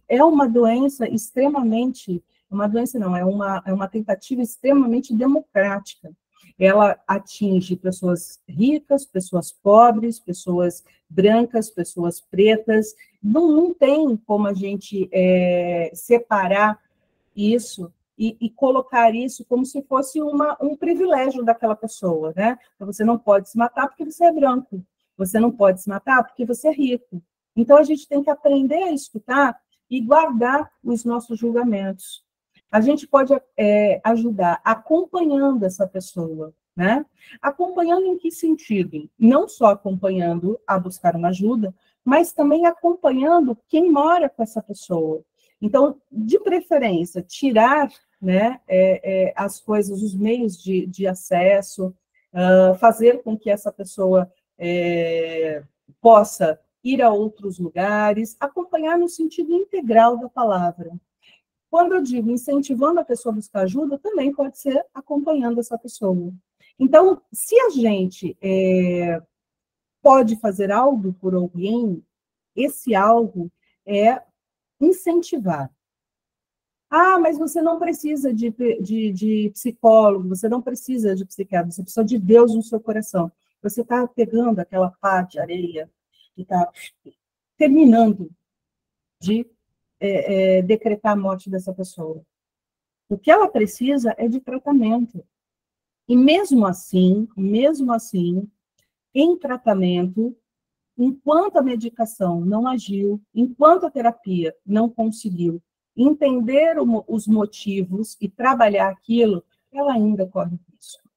É uma doença extremamente, uma doença não, é uma tentativa extremamente democrática. Ela atinge pessoas ricas, pessoas pobres, pessoas brancas, pessoas pretas. Não tem como a gente separar isso e colocar isso como se fosse um privilégio daquela pessoa, né? Então, você não pode se matar porque você é branco, você não pode se matar porque você é rico. Então, a gente tem que aprender a escutar e guardar os nossos julgamentos. A gente pode ajudar acompanhando essa pessoa, né? Acompanhando em que sentido? Não só acompanhando a buscar uma ajuda, mas também acompanhando quem mora com essa pessoa. Então, de preferência, tirar, né, as coisas, os meios de acesso, fazer com que essa pessoa possa ir a outros lugares, acompanhar no sentido integral da palavra. Quando eu digo incentivando a pessoa a buscar ajuda, também pode ser acompanhando essa pessoa. Então, se a gente pode fazer algo por alguém, esse algo é incentivar. Ah, mas você não precisa de psicólogo, você não precisa de psiquiatra, você precisa de Deus no seu coração. Você está pegando aquela pá de areia e está terminando de decretar a morte dessa pessoa. O que ela precisa é de tratamento. E mesmo assim, em tratamento, enquanto a medicação não agiu, enquanto a terapia não conseguiu entender os motivos e trabalhar aquilo, ela ainda corre risco.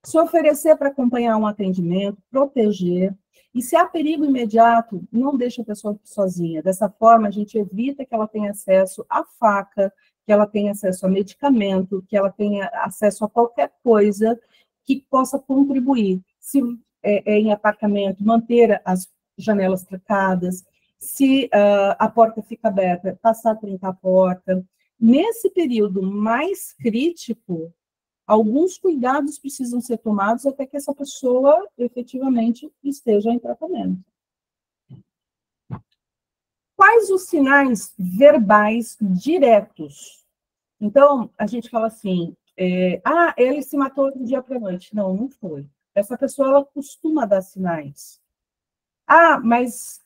Se oferecer para acompanhar um atendimento, proteger. E se há perigo imediato, não deixa a pessoa sozinha. Dessa forma, a gente evita que ela tenha acesso à faca, que ela tenha acesso a medicamento, que ela tenha acesso a qualquer coisa que possa contribuir. Se é em apartamento, manter as janelas trancadas. Se a porta fica aberta, passar a trancar a porta. Nesse período mais crítico, alguns cuidados precisam ser tomados até que essa pessoa efetivamente esteja em tratamento. Quais os sinais verbais diretos? Então, a gente fala assim, ele se matou do dia para a noite. Não, não foi. Essa pessoa, ela costuma dar sinais. Mas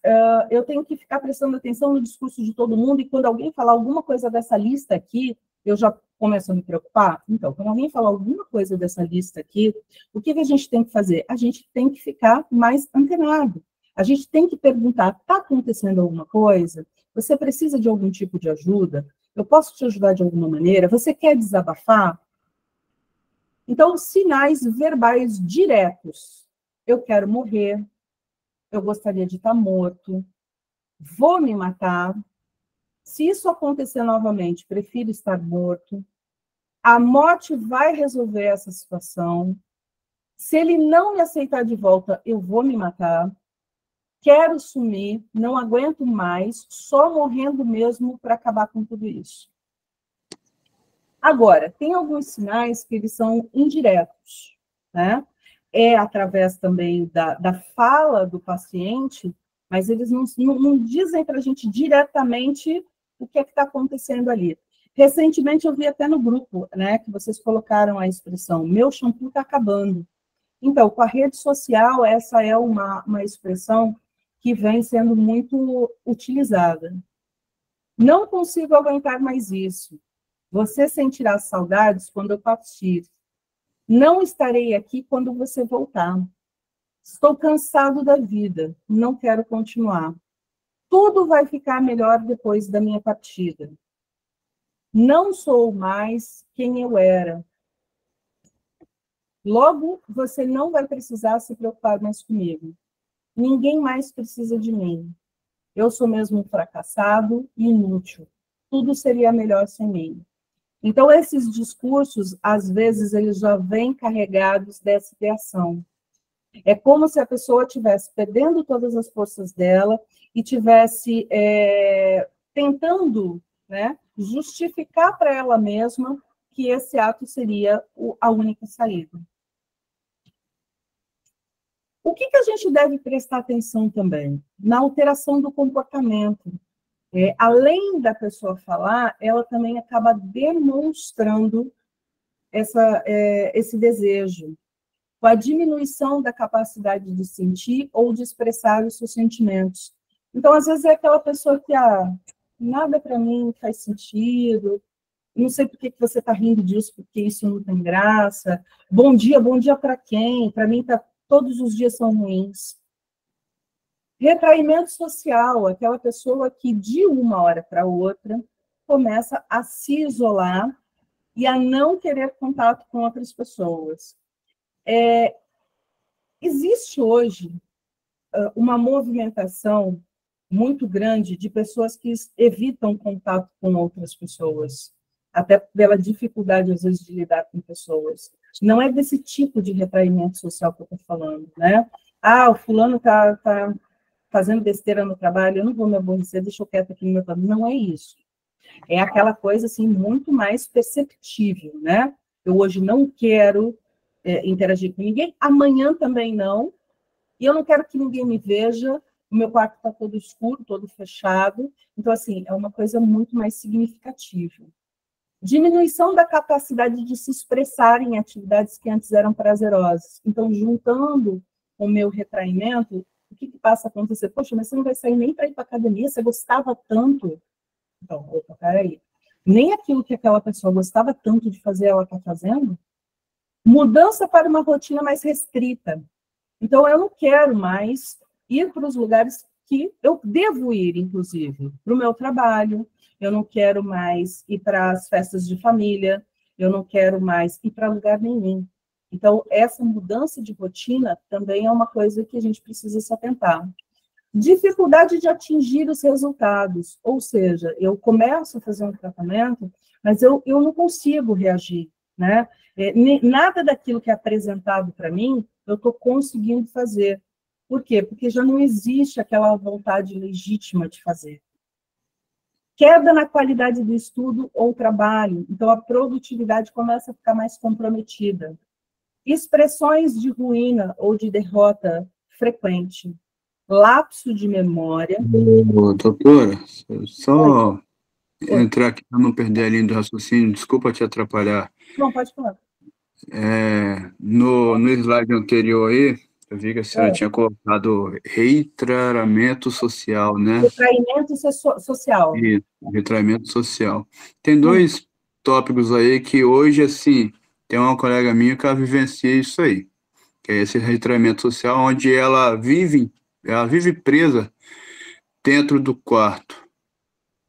eu tenho que ficar prestando atenção no discurso de todo mundo e quando alguém falar alguma coisa dessa lista aqui, eu já começo a me preocupar. Então, quando alguém falar alguma coisa dessa lista aqui, o que a gente tem que fazer? A gente tem que ficar mais antenado. A gente tem que perguntar, está acontecendo alguma coisa? Você precisa de algum tipo de ajuda? Eu posso te ajudar de alguma maneira? Você quer desabafar? Então, sinais verbais diretos. Eu quero morrer. Eu gostaria de estar morto. Vou me matar. Se isso acontecer novamente, prefiro estar morto. A morte vai resolver essa situação. Se ele não me aceitar de volta, eu vou me matar. Quero sumir, não aguento mais, só morrendo mesmo para acabar com tudo isso. Agora, tem alguns sinais que eles são indiretos, né? É através também da fala do paciente, mas eles não dizem para a gente diretamente o que é que está acontecendo ali. Recentemente eu vi até no grupo, né, que vocês colocaram a expressão, meu shampoo está acabando. Então, com a rede social, essa é uma expressão que vem sendo muito utilizada. Não consigo aguentar mais isso. Você sentirá saudades quando eu partir. Não estarei aqui quando você voltar. Estou cansado da vida, não quero continuar. Tudo vai ficar melhor depois da minha partida. Não sou mais quem eu era. Logo, você não vai precisar se preocupar mais comigo. Ninguém mais precisa de mim. Eu sou mesmo um fracassado e inútil. Tudo seria melhor sem mim. Então, esses discursos, às vezes, eles já vêm carregados dessa ideação. É como se a pessoa estivesse perdendo todas as forças dela e estivesse tentando, né, justificar para ela mesma que esse ato seria a única saída. O que a gente deve prestar atenção também? Na alteração do comportamento. Além da pessoa falar, ela também acaba demonstrando esse desejo, com a diminuição da capacidade de sentir ou de expressar os seus sentimentos. Então, às vezes, é aquela pessoa que, nada para mim faz sentido, não sei por que você está rindo disso, porque isso não tem graça. Bom dia para quem? Para mim, todos os dias são ruins. Retraimento social, aquela pessoa que de uma hora para outra começa a se isolar e a não querer contato com outras pessoas. Existe hoje uma movimentação muito grande de pessoas que evitam contato com outras pessoas, até pela dificuldade, às vezes, de lidar com pessoas. Não é desse tipo de retraimento social que eu estou falando, né? O fulano está fazendo besteira no trabalho, eu não vou me aborrecer, deixa eu quieto aqui no meu trabalho. Não é isso. É aquela coisa, assim, muito mais perceptível, né? Eu hoje não quero interagir com ninguém, amanhã também não, e eu não quero que ninguém me veja, o meu quarto está todo escuro, todo fechado. Então, assim, é uma coisa muito mais significativa. Diminuição da capacidade de se expressar em atividades que antes eram prazerosas. Então, juntando o meu retraimento, o que passa a acontecer? Poxa, mas você não vai sair nem para ir para a academia, você gostava tanto. Então, opa, peraí. Nem aquilo que aquela pessoa gostava tanto de fazer, ela está fazendo. Mudança para uma rotina mais restrita. Então, eu não quero mais ir para os lugares que eu devo ir, inclusive, para o meu trabalho. Eu não quero mais ir para as festas de família. Eu não quero mais ir para lugar nenhum. Então, essa mudança de rotina também é uma coisa que a gente precisa se atentar. Dificuldade de atingir os resultados, ou seja, eu começo a fazer um tratamento, mas eu não consigo reagir, né? Nada daquilo que é apresentado para mim, eu estou conseguindo fazer. Por quê? Porque já não existe aquela vontade legítima de fazer. Queda na qualidade do estudo ou trabalho, então a produtividade começa a ficar mais comprometida. Expressões de ruína ou de derrota frequente. Lapso de memória. Doutora, só entrar aqui para não perder a linha do raciocínio, desculpa te atrapalhar. Não, pode falar. No slide anterior aí, eu vi que a senhora tinha colocado retrairamento social, né? Retraimento social. Isso, retraimento social. Tem dois tópicos aí que hoje, assim, tem uma colega minha que ela vivencia isso aí, que é esse retraimento social, onde ela vive presa dentro do quarto.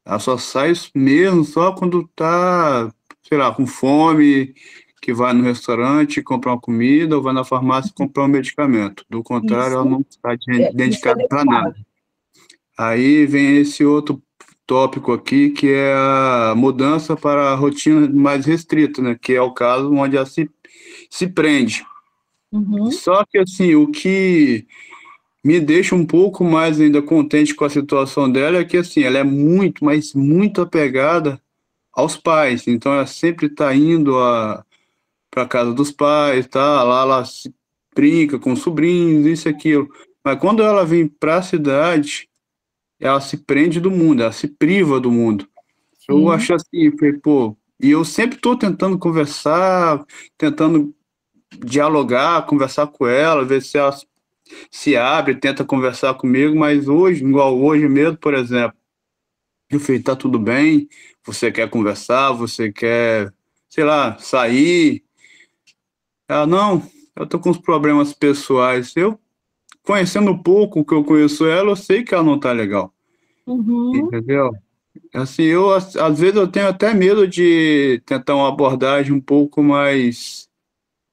Ela só sai mesmo só quando tá, sei lá, com fome, que vai no restaurante comprar uma comida ou vai na farmácia comprar um medicamento. Do contrário, ela não está dedicada para nada. Aí vem esse outro tópico aqui, que é a mudança para a rotina mais restrita, né? Que é o caso onde ela se prende. Só que, assim, o que me deixa um pouco mais ainda contente com a situação dela é que, assim, ela é muito, mas muito apegada aos pais. Então, ela sempre está indo para casa dos pais, tá? Lá ela se brinca com sobrinhos, isso e aquilo. Mas quando ela vem para a cidade, ela se prende do mundo, ela se priva do mundo. Sim. Eu acho assim, pô, e eu sempre estou tentando conversar, tentando dialogar, conversar com ela, ver se ela se abre, tenta conversar comigo, mas hoje, igual hoje mesmo, por exemplo, eu falei, tá tudo bem, você quer conversar, você quer, sei lá, sair? Ela, não, eu tô com uns problemas pessoais. Eu, conhecendo um pouco o que eu conheço ela, eu sei que ela não tá legal. Entendeu? Assim, às vezes eu tenho até medo de tentar uma abordagem um pouco mais,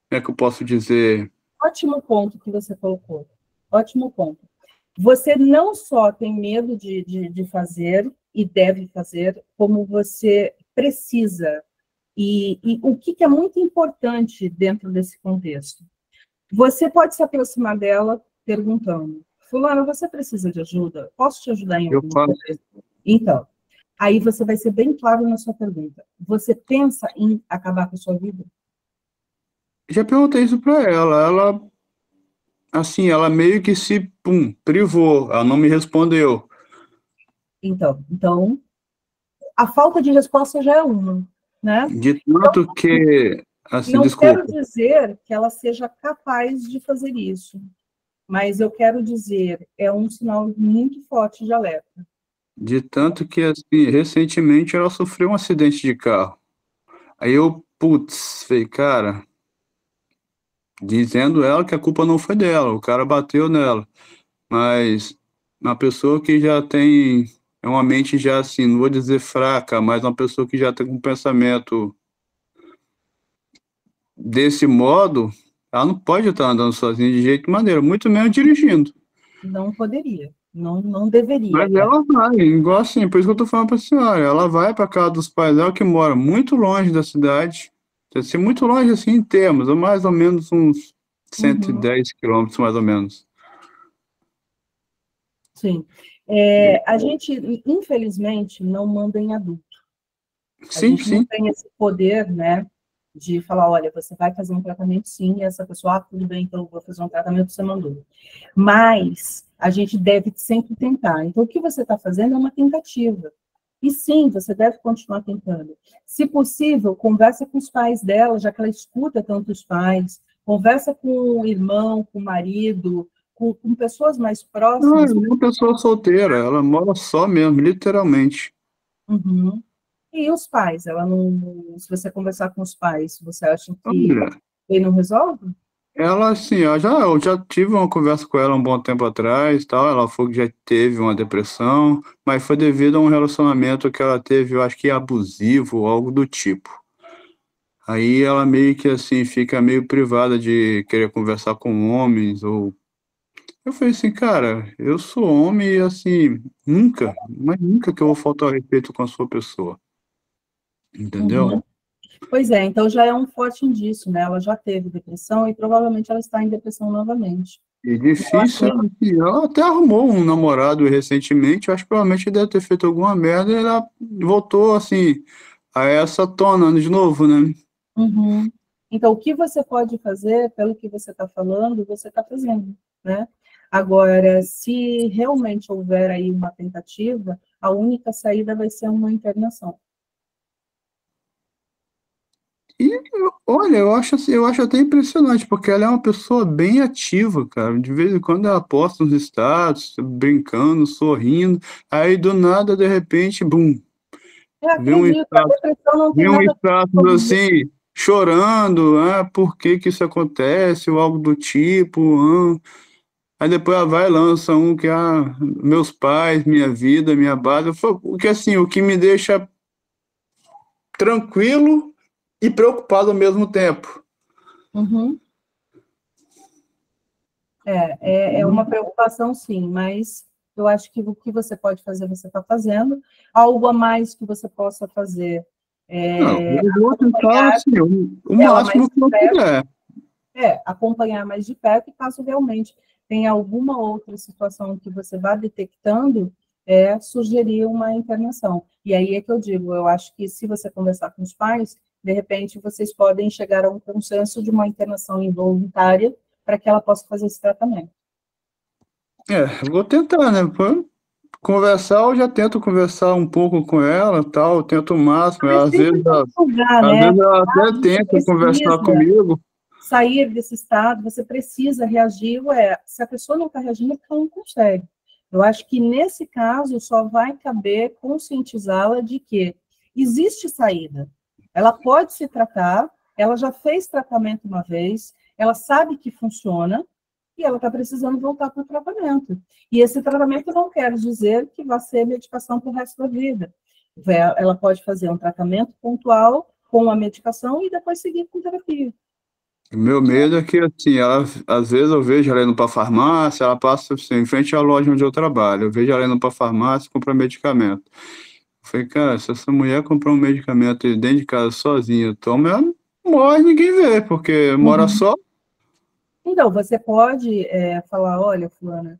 como é que eu posso dizer? Ótimo ponto que você colocou. Ótimo ponto. Você não só tem medo de fazer e deve fazer, como você precisa. E o que é muito importante dentro desse contexto? Você pode se aproximar dela perguntando, fulano, você precisa de ajuda? Posso te ajudar em alguma coisa? Então, aí você vai ser bem claro na sua pergunta. Você pensa em acabar com a sua vida? Já perguntei isso para ela. Ela, assim, ela meio que se privou. Ela não me respondeu. Então, a falta de resposta já é uma, né? De tanto que, assim, não desculpa. quero dizer que ela seja capaz de fazer isso, mas eu quero dizer, é um sinal muito forte de alerta. De tanto que, assim, recentemente ela sofreu um acidente de carro. Aí eu, falei, cara, dizendo ela que a culpa não foi dela, o cara bateu nela. Mas uma pessoa que já tem, é uma mente já assim, não vou dizer fraca, mas uma pessoa que já tem um pensamento desse modo, ela não pode estar andando sozinha de jeito maneira, muito menos dirigindo. Não poderia, não deveria. Mas ela vai, igual assim, por isso que eu tô falando para a senhora, ela vai para casa dos pais dela que mora muito longe da cidade, assim, muito longe assim em termos, mais ou menos uns 110 quilômetros, mais ou menos. Sim. A gente, infelizmente, não manda em adulto. A gente não tem esse poder, né, de falar, olha, você vai fazer um tratamento sim, e essa pessoa, tudo bem, então eu vou fazer um tratamento, você mandou. Mas a gente deve sempre tentar. Então, o que você está fazendo é uma tentativa. E sim, você deve continuar tentando. Se possível, conversa com os pais dela, já que ela escuta tanto os pais, conversa com o irmão, com o marido, com pessoas mais próximas. Não, é uma pessoa solteira, ela mora só mesmo, literalmente. E os pais? Ela não, se você conversar com os pais, você acha que ele não resolve? Ela, assim, eu já tive uma conversa com ela um bom tempo atrás, tal. Ela falou que já teve uma depressão, mas foi devido a um relacionamento que ela teve, eu acho que abusivo, algo do tipo. Aí ela meio que assim fica meio privada de querer conversar com homens ou eu falei assim, cara, eu sou homem e assim, nunca, mas nunca que eu vou faltar ao respeito com a sua pessoa, entendeu? Uhum. Pois é, então já é um forte indício, né? Ela já teve depressão e provavelmente ela está em depressão novamente. E difícil, assim, ela até arrumou um namorado recentemente, eu acho que provavelmente deve ter feito alguma merda e ela voltou, assim, a essa tona de novo, né? Uhum. Então, o que você pode fazer, pelo que você está falando, você está fazendo, né? Agora, se realmente houver aí uma tentativa, a única saída vai ser uma internação. E, olha, eu acho, assim, eu acho até impressionante, porque ela é uma pessoa bem ativa, cara. De vez em quando ela posta uns status, brincando, sorrindo, aí do nada, de repente, bum, Eu vem um acredito, a status, depressão não tem vem um nada a status ver com isso. assim, chorando, por que que isso acontece, ou algo do tipo. Aí depois ela vai e lança um que, meus pais, minha vida, minha base. O que assim, o que me deixa tranquilo e preocupado ao mesmo tempo. Uhum. É uma preocupação, sim, mas eu acho que o que você pode fazer, você está fazendo. Algo a mais que você possa fazer Não, eu vou tentar acompanhar assim, o ela mais máximo que de eu perto. puder. Acompanhar mais de perto, e caso realmente tenha alguma outra situação que você vá detectando, sugerir uma internação. E aí é que eu digo, eu acho que se você conversar com os pais, de repente vocês podem chegar a um consenso de uma internação involuntária para que ela possa fazer esse tratamento. Eu vou tentar, né? Conversar, eu já tento conversar um pouco com ela, tal, eu tento o máximo. Mas Às vezes, sempre tem que julgar, às né? vezes ela Ah, até você tenta conversar precisa comigo. sair desse estado, você precisa reagir. Se a pessoa não está reagindo, é porque ela não consegue. Eu acho que, nesse caso, só vai caber conscientizá-la de que existe saída. Ela pode se tratar, ela já fez tratamento uma vez, ela sabe que funciona, e ela está precisando voltar para o tratamento. E esse tratamento não quer dizer que vai ser medicação para o resto da vida. Ela pode fazer um tratamento pontual com a medicação e depois seguir com terapia. O meu medo é que, assim, às vezes eu vejo ela indo para farmácia, ela passa assim, em frente à loja onde eu trabalho. Eu vejo ela indo para farmácia e comprar medicamento. Eu falei, cara, se essa mulher comprar um medicamento dentro de casa sozinha, toma, ela não morre, ninguém vê, porque mora só. Então, você pode falar, olha, fulana,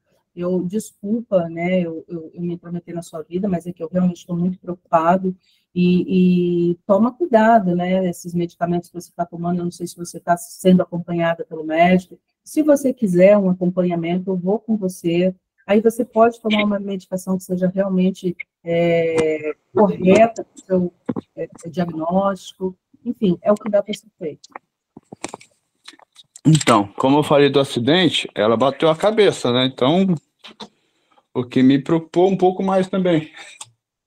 desculpa, né, eu me intrometi na sua vida, mas é que eu realmente estou muito preocupado e toma cuidado, né, esses medicamentos que você está tomando, eu não sei se você está sendo acompanhada pelo médico, se você quiser um acompanhamento, eu vou com você, aí você pode tomar uma medicação que seja realmente correta para o seu diagnóstico, enfim, é o que dá para ser feito. Então, como eu falei do acidente, ela bateu a cabeça, né? Então, o que me preocupou um pouco mais também.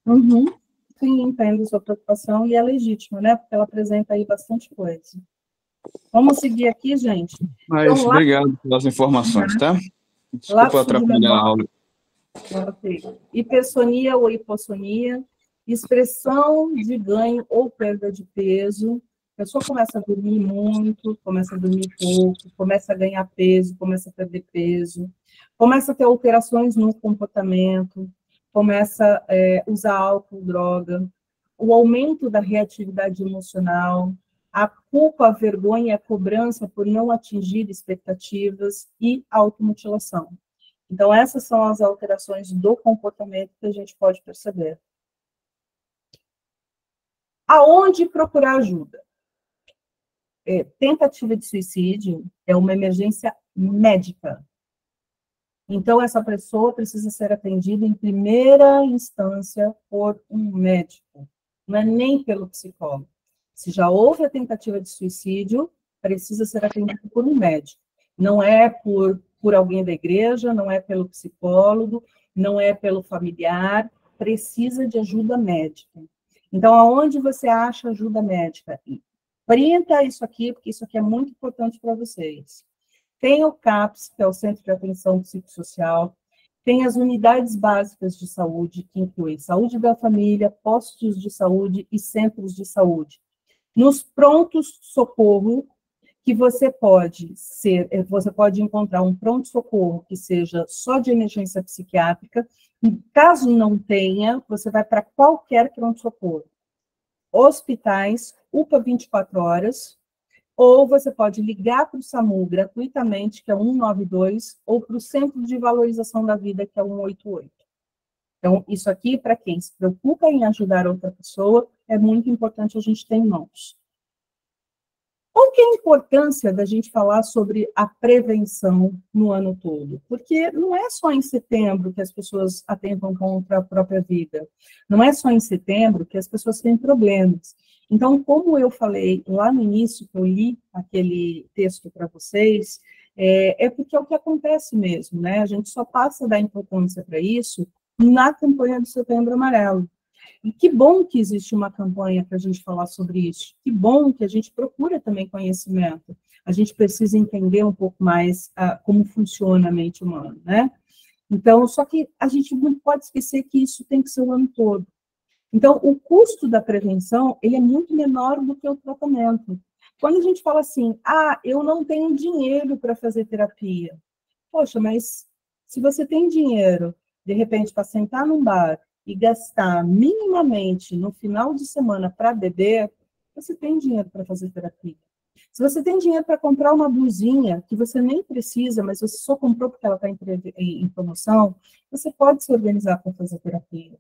Uhum. Sim, entendo sua preocupação e é legítima, né? Porque ela apresenta aí bastante coisa. Vamos seguir aqui, gente. Mas Então, obrigado pelas informações, tá? Desculpa lapso de atrapalhar a memória, aula. hipersonia ou hipossonia, expressão de ganho ou perda de peso. A pessoa começa a dormir muito, começa a dormir pouco, começa a ganhar peso, começa a perder peso, começa a ter alterações no comportamento, começa a usar álcool, droga, o aumento da reatividade emocional, a culpa, a vergonha e a cobrança por não atingir expectativas e automutilação. Então, essas são as alterações do comportamento que a gente pode perceber. Aonde procurar ajuda? Tentativa de suicídio é uma emergência médica. Então, essa pessoa precisa ser atendida em primeira instância por um médico, não é nem pelo psicólogo. Se já houve a tentativa de suicídio, precisa ser atendido por um médico. Não é por alguém da igreja, não é pelo psicólogo, não é pelo familiar, precisa de ajuda médica. Então, aonde você acha ajuda médica? Printa isso aqui, porque isso aqui é muito importante para vocês. Tem o CAPS, que é o Centro de Atenção Psicossocial, tem as unidades básicas de saúde, que incluem saúde da família, postos de saúde e centros de saúde. Nos prontos socorro, que você pode encontrar um pronto-socorro que seja só de emergência psiquiátrica, e caso não tenha, você vai para qualquer pronto-socorro. Hospitais, UPA 24 horas, ou você pode ligar para o SAMU gratuitamente, que é o 192, ou para o Centro de Valorização da Vida, que é o 188. Então, isso aqui, para quem se preocupa em ajudar outra pessoa, é muito importante a gente ter em mãos. Qual que é a importância da gente falar sobre a prevenção no ano todo? Porque não é só em setembro que as pessoas atentam contra a própria vida. Não é só em setembro que as pessoas têm problemas. Então, como eu falei lá no início, que eu li aquele texto para vocês, é porque é o que acontece mesmo, né? A gente só passa a dar importância para isso na campanha do Setembro Amarelo. E que bom que existe uma campanha para a gente falar sobre isso. Que bom que a gente procura também conhecimento. A gente precisa entender um pouco mais como funciona a mente humana, né? Então, só que a gente não pode esquecer que isso tem que ser o ano todo. Então, o custo da prevenção, ele é muito menor do que o tratamento. Quando a gente fala assim, eu não tenho dinheiro para fazer terapia. Poxa, mas se você tem dinheiro, de repente, para sentar num bar e gastar minimamente no final de semana para beber, você tem dinheiro para fazer terapia. Se você tem dinheiro para comprar uma blusinha que você nem precisa, mas você só comprou porque ela está em promoção, você pode se organizar para fazer terapia.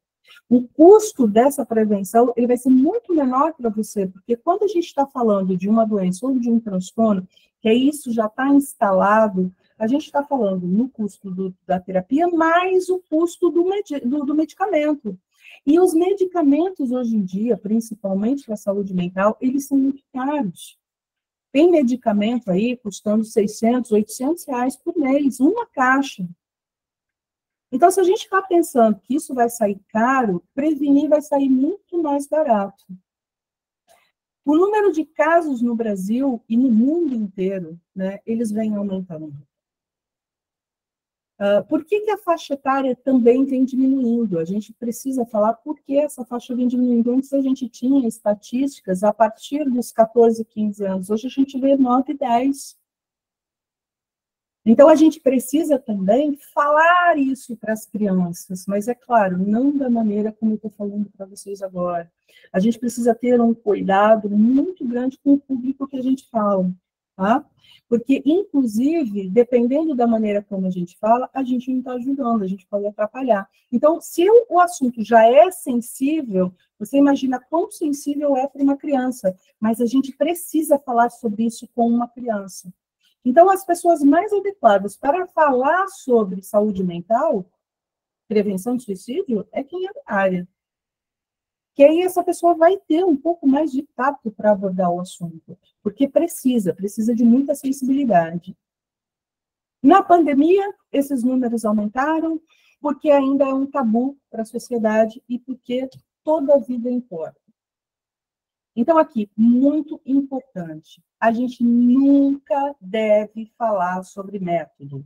O custo dessa prevenção ele vai ser muito menor para você, porque quando a gente está falando de uma doença ou de um transtorno, que isso já está instalado, a gente está falando no custo da terapia, mais o custo do medicamento. E os medicamentos, hoje em dia, principalmente para a saúde mental, eles são muito caros. Tem medicamento aí custando 600, 800 reais por mês, uma caixa. Então, se a gente está pensando que isso vai sair caro, prevenir vai sair muito mais barato. O número de casos no Brasil e no mundo inteiro, né, eles vêm aumentando. Por que a faixa etária também vem diminuindo? A gente precisa falar por que essa faixa vem diminuindo. Antes a gente tinha estatísticas a partir dos 14, 15 anos. Hoje a gente vê 9, 10. Então a gente precisa também falar isso para as crianças, mas é claro, não da maneira como eu estou falando para vocês agora. A gente precisa ter um cuidado muito grande com o público que a gente fala, tá? Porque, inclusive, dependendo da maneira como a gente fala, a gente não está ajudando, a gente pode atrapalhar. Então, se o assunto já é sensível, você imagina quão sensível é para uma criança, mas a gente precisa falar sobre isso com uma criança. Então, as pessoas mais adequadas para falar sobre saúde mental, prevenção de suicídio, é quem é da área. Que aí essa pessoa vai ter um pouco mais de tato para abordar o assunto, porque precisa de muita sensibilidade. Na pandemia, esses números aumentaram, porque ainda é um tabu para a sociedade e porque toda a vida importa. Então, aqui, muito importante, a gente nunca deve falar sobre método.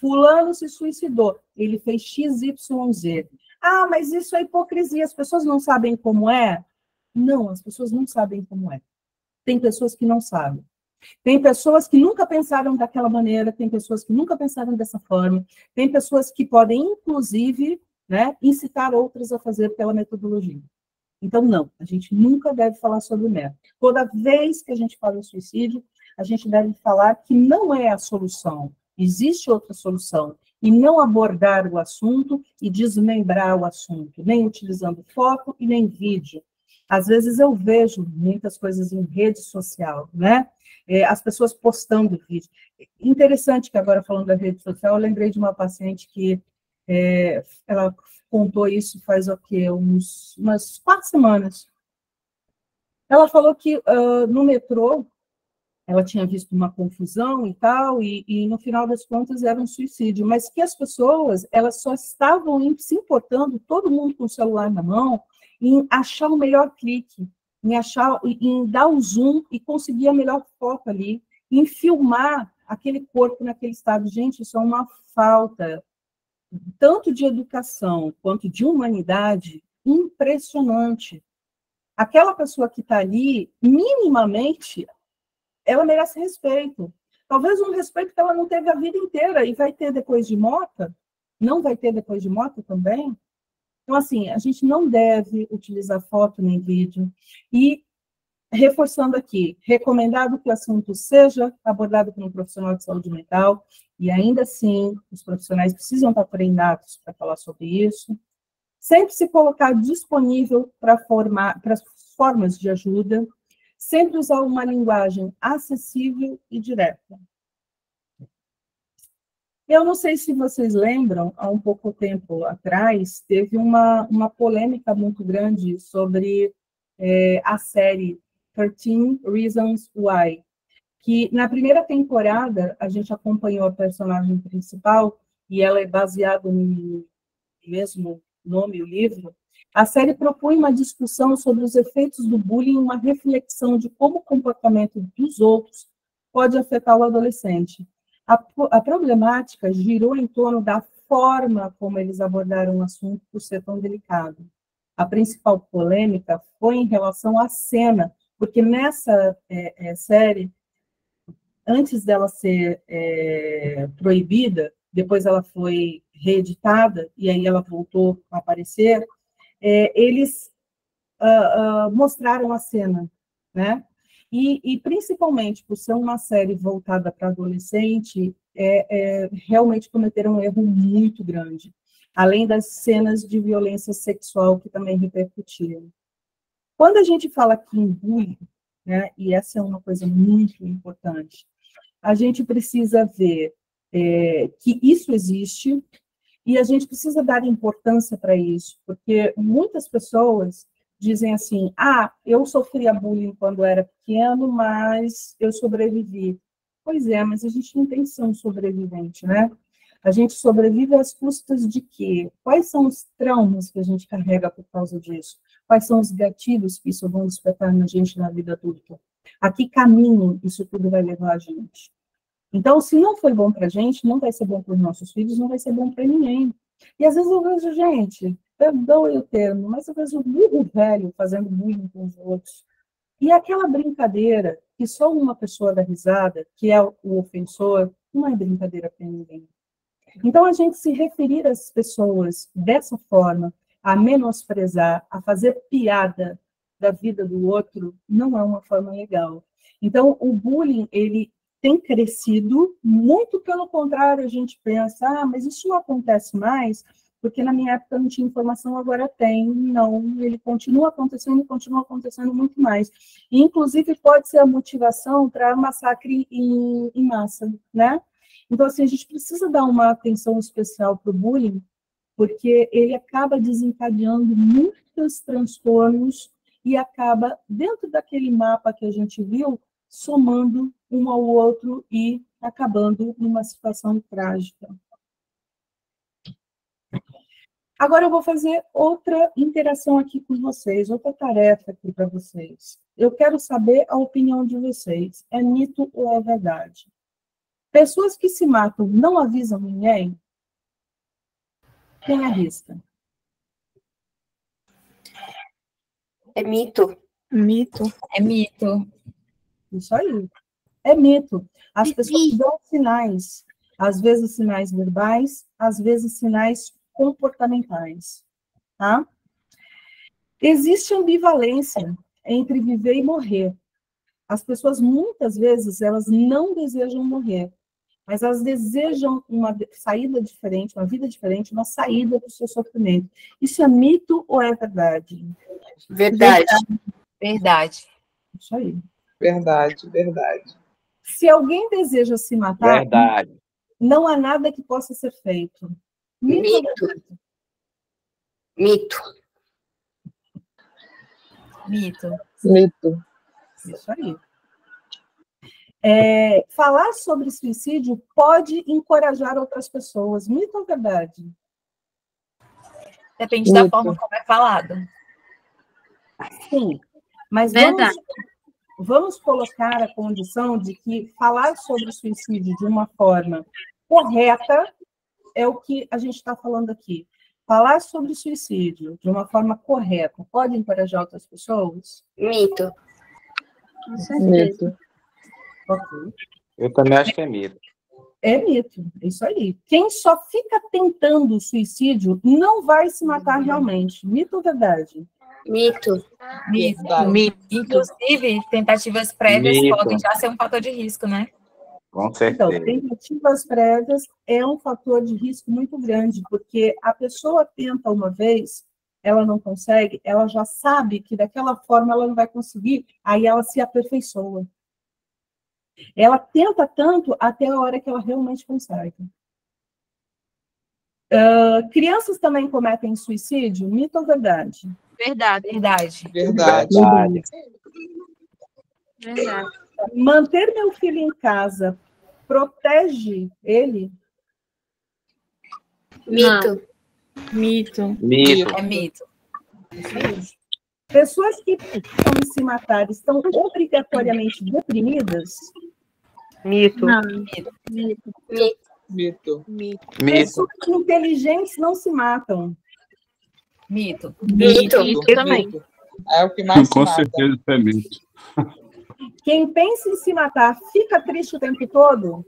Fulano se suicidou, ele fez XYZ. Mas isso é hipocrisia, as pessoas não sabem como é? Não, as pessoas não sabem como é. Tem pessoas que não sabem. Tem pessoas que nunca pensaram daquela maneira, tem pessoas que nunca pensaram dessa forma, tem pessoas que podem, inclusive, né, incitar outras a fazer pela metodologia. Então, não, a gente nunca deve falar sobre o método. Toda vez que a gente fala em suicídio, a gente deve falar que não é a solução, existe outra solução, e não abordar o assunto e desmembrar o assunto, nem utilizando foto e nem vídeo. Às vezes eu vejo muitas coisas em rede social, né? As pessoas postando vídeo. Interessante que agora, falando da rede social, eu lembrei de uma paciente que ela contou isso faz o quê? Umas 4 semanas. Ela falou que no metrô, ela tinha visto uma confusão e tal, e no final das contas era um suicídio, mas que as pessoas, elas só estavam se importando, todo mundo com o celular na mão, em achar o melhor clique, em dar o zoom e conseguir a melhor foto ali, em filmar aquele corpo naquele estado. Gente, isso é uma falta, tanto de educação quanto de humanidade, impressionante. Aquela pessoa que está ali, minimamente, ela merece respeito. Talvez um respeito que ela não teve a vida inteira e vai ter depois de morta, não vai ter depois de morta também. Então, assim, a gente não deve utilizar foto nem vídeo. E, reforçando aqui, recomendado que o assunto seja abordado por um profissional de saúde mental, e ainda assim, os profissionais precisam estar treinados para falar sobre isso. Sempre se colocar disponível para as formas de ajuda, sempre usar uma linguagem acessível e direta. Eu não sei se vocês lembram, há um pouco tempo atrás, teve uma polêmica muito grande sobre a série 13 Reasons Why, que na primeira temporada a gente acompanhou a personagem principal, e ela é baseada no mesmo nome, o livro. A série propõe uma discussão sobre os efeitos do bullying, uma reflexão de como o comportamento dos outros pode afetar o adolescente. A problemática girou em torno da forma como eles abordaram o assunto por ser tão delicado. A principal polêmica foi em relação à cena, porque nessa série, antes dela ser proibida, depois ela foi reeditada, e aí ela voltou a aparecer, eles mostraram a cena, né? E principalmente por ser uma série voltada para adolescente, realmente cometeram um erro muito grande, além das cenas de violência sexual que também repercutiram. Quando a gente fala aqui em bullying, né, e essa é uma coisa muito importante, a gente precisa ver que isso existe, e a gente precisa dar importância para isso, porque muitas pessoas dizem assim, eu sofria bullying quando era pequeno, mas eu sobrevivi. Pois é, mas a gente não tem que ser um sobrevivente, né? A gente sobrevive às custas de quê? Quais são os traumas que a gente carrega por causa disso? Quais são os gatilhos que isso vão despertar na gente na vida adulta? A que caminho isso tudo vai levar a gente? Então, se não foi bom para a gente, não vai ser bom para os nossos filhos, não vai ser bom para ninguém. E às vezes eu vejo gente, perdoe o termo, mas eu vejo o burro velho fazendo bullying com os outros. E aquela brincadeira que só uma pessoa dá risada, que é o ofensor, não é brincadeira para ninguém. Então, a gente se referir às pessoas dessa forma, a menosprezar, a fazer piada da vida do outro, não é uma forma legal. Então, o bullying, ele tem crescido, muito pelo contrário, a gente pensa, mas isso não acontece mais, porque na minha época não tinha informação, agora tem. Não, ele continua acontecendo muito mais. E, inclusive, pode ser a motivação para massacre em massa, né? Então, assim, a gente precisa dar uma atenção especial para o bullying, porque ele acaba desencadeando muitos transtornos e acaba, dentro daquele mapa que a gente viu, somando um ao outro e acabando numa situação trágica. Agora eu vou fazer outra interação aqui com vocês, outra tarefa aqui para vocês. Eu quero saber a opinião de vocês. É mito ou é verdade? Pessoas que se matam não avisam ninguém? Quem arrisca? É mito. Mito. É mito. Isso aí. É mito. As pessoas dão sinais, às vezes sinais verbais, às vezes sinais comportamentais, tá? Existe ambivalência entre viver e morrer. As pessoas, muitas vezes, elas não desejam morrer, mas elas desejam uma saída diferente, uma vida diferente, uma saída do seu sofrimento. Isso é mito ou é verdade? Verdade. Verdade. Isso aí. Verdade, verdade. Se alguém deseja se matar, Verdade. não há nada que possa ser feito. Mito. Mito. Mito. Mito. Isso aí. Falar sobre suicídio pode encorajar outras pessoas. Mito ou verdade? Depende da forma como é falado. Sim, mas vamos colocar a condição de que falar sobre suicídio de uma forma correta é o que a gente está falando aqui. falar sobre suicídio de uma forma correta pode encorajar outras pessoas? Mito. Com certeza. Ok. Eu também acho que é mito. É mito, é isso aí. Quem só fica tentando o suicídio não vai se matar realmente. Mito ou verdade? Mito. Mito. Mito. Inclusive, tentativas prévias Mito. podem já ser um fator de risco, né? Com Então, certeza. tentativas prévias é um fator de risco muito grande, porque a pessoa tenta uma vez, ela não consegue, ela já sabe que daquela forma ela não vai conseguir, aí ela se aperfeiçoa. Ela tenta tanto até a hora que ela realmente consegue. Crianças também cometem suicídio? Mito ou verdade? Verdade. Verdade. Verdade. Verdade. Manter meu filho em casa protege ele? Mito. Mito. Mito. É mito. Pessoas que pensam em se matar estão obrigatoriamente deprimidas? Mito. Não. Mito. Mito. Mito. Pessoas inteligentes não se matam? Mito. Mito. Mito também. Mito. É o que mais se Com mata. certeza isso é mito. Quem pensa em se matar fica triste o tempo todo?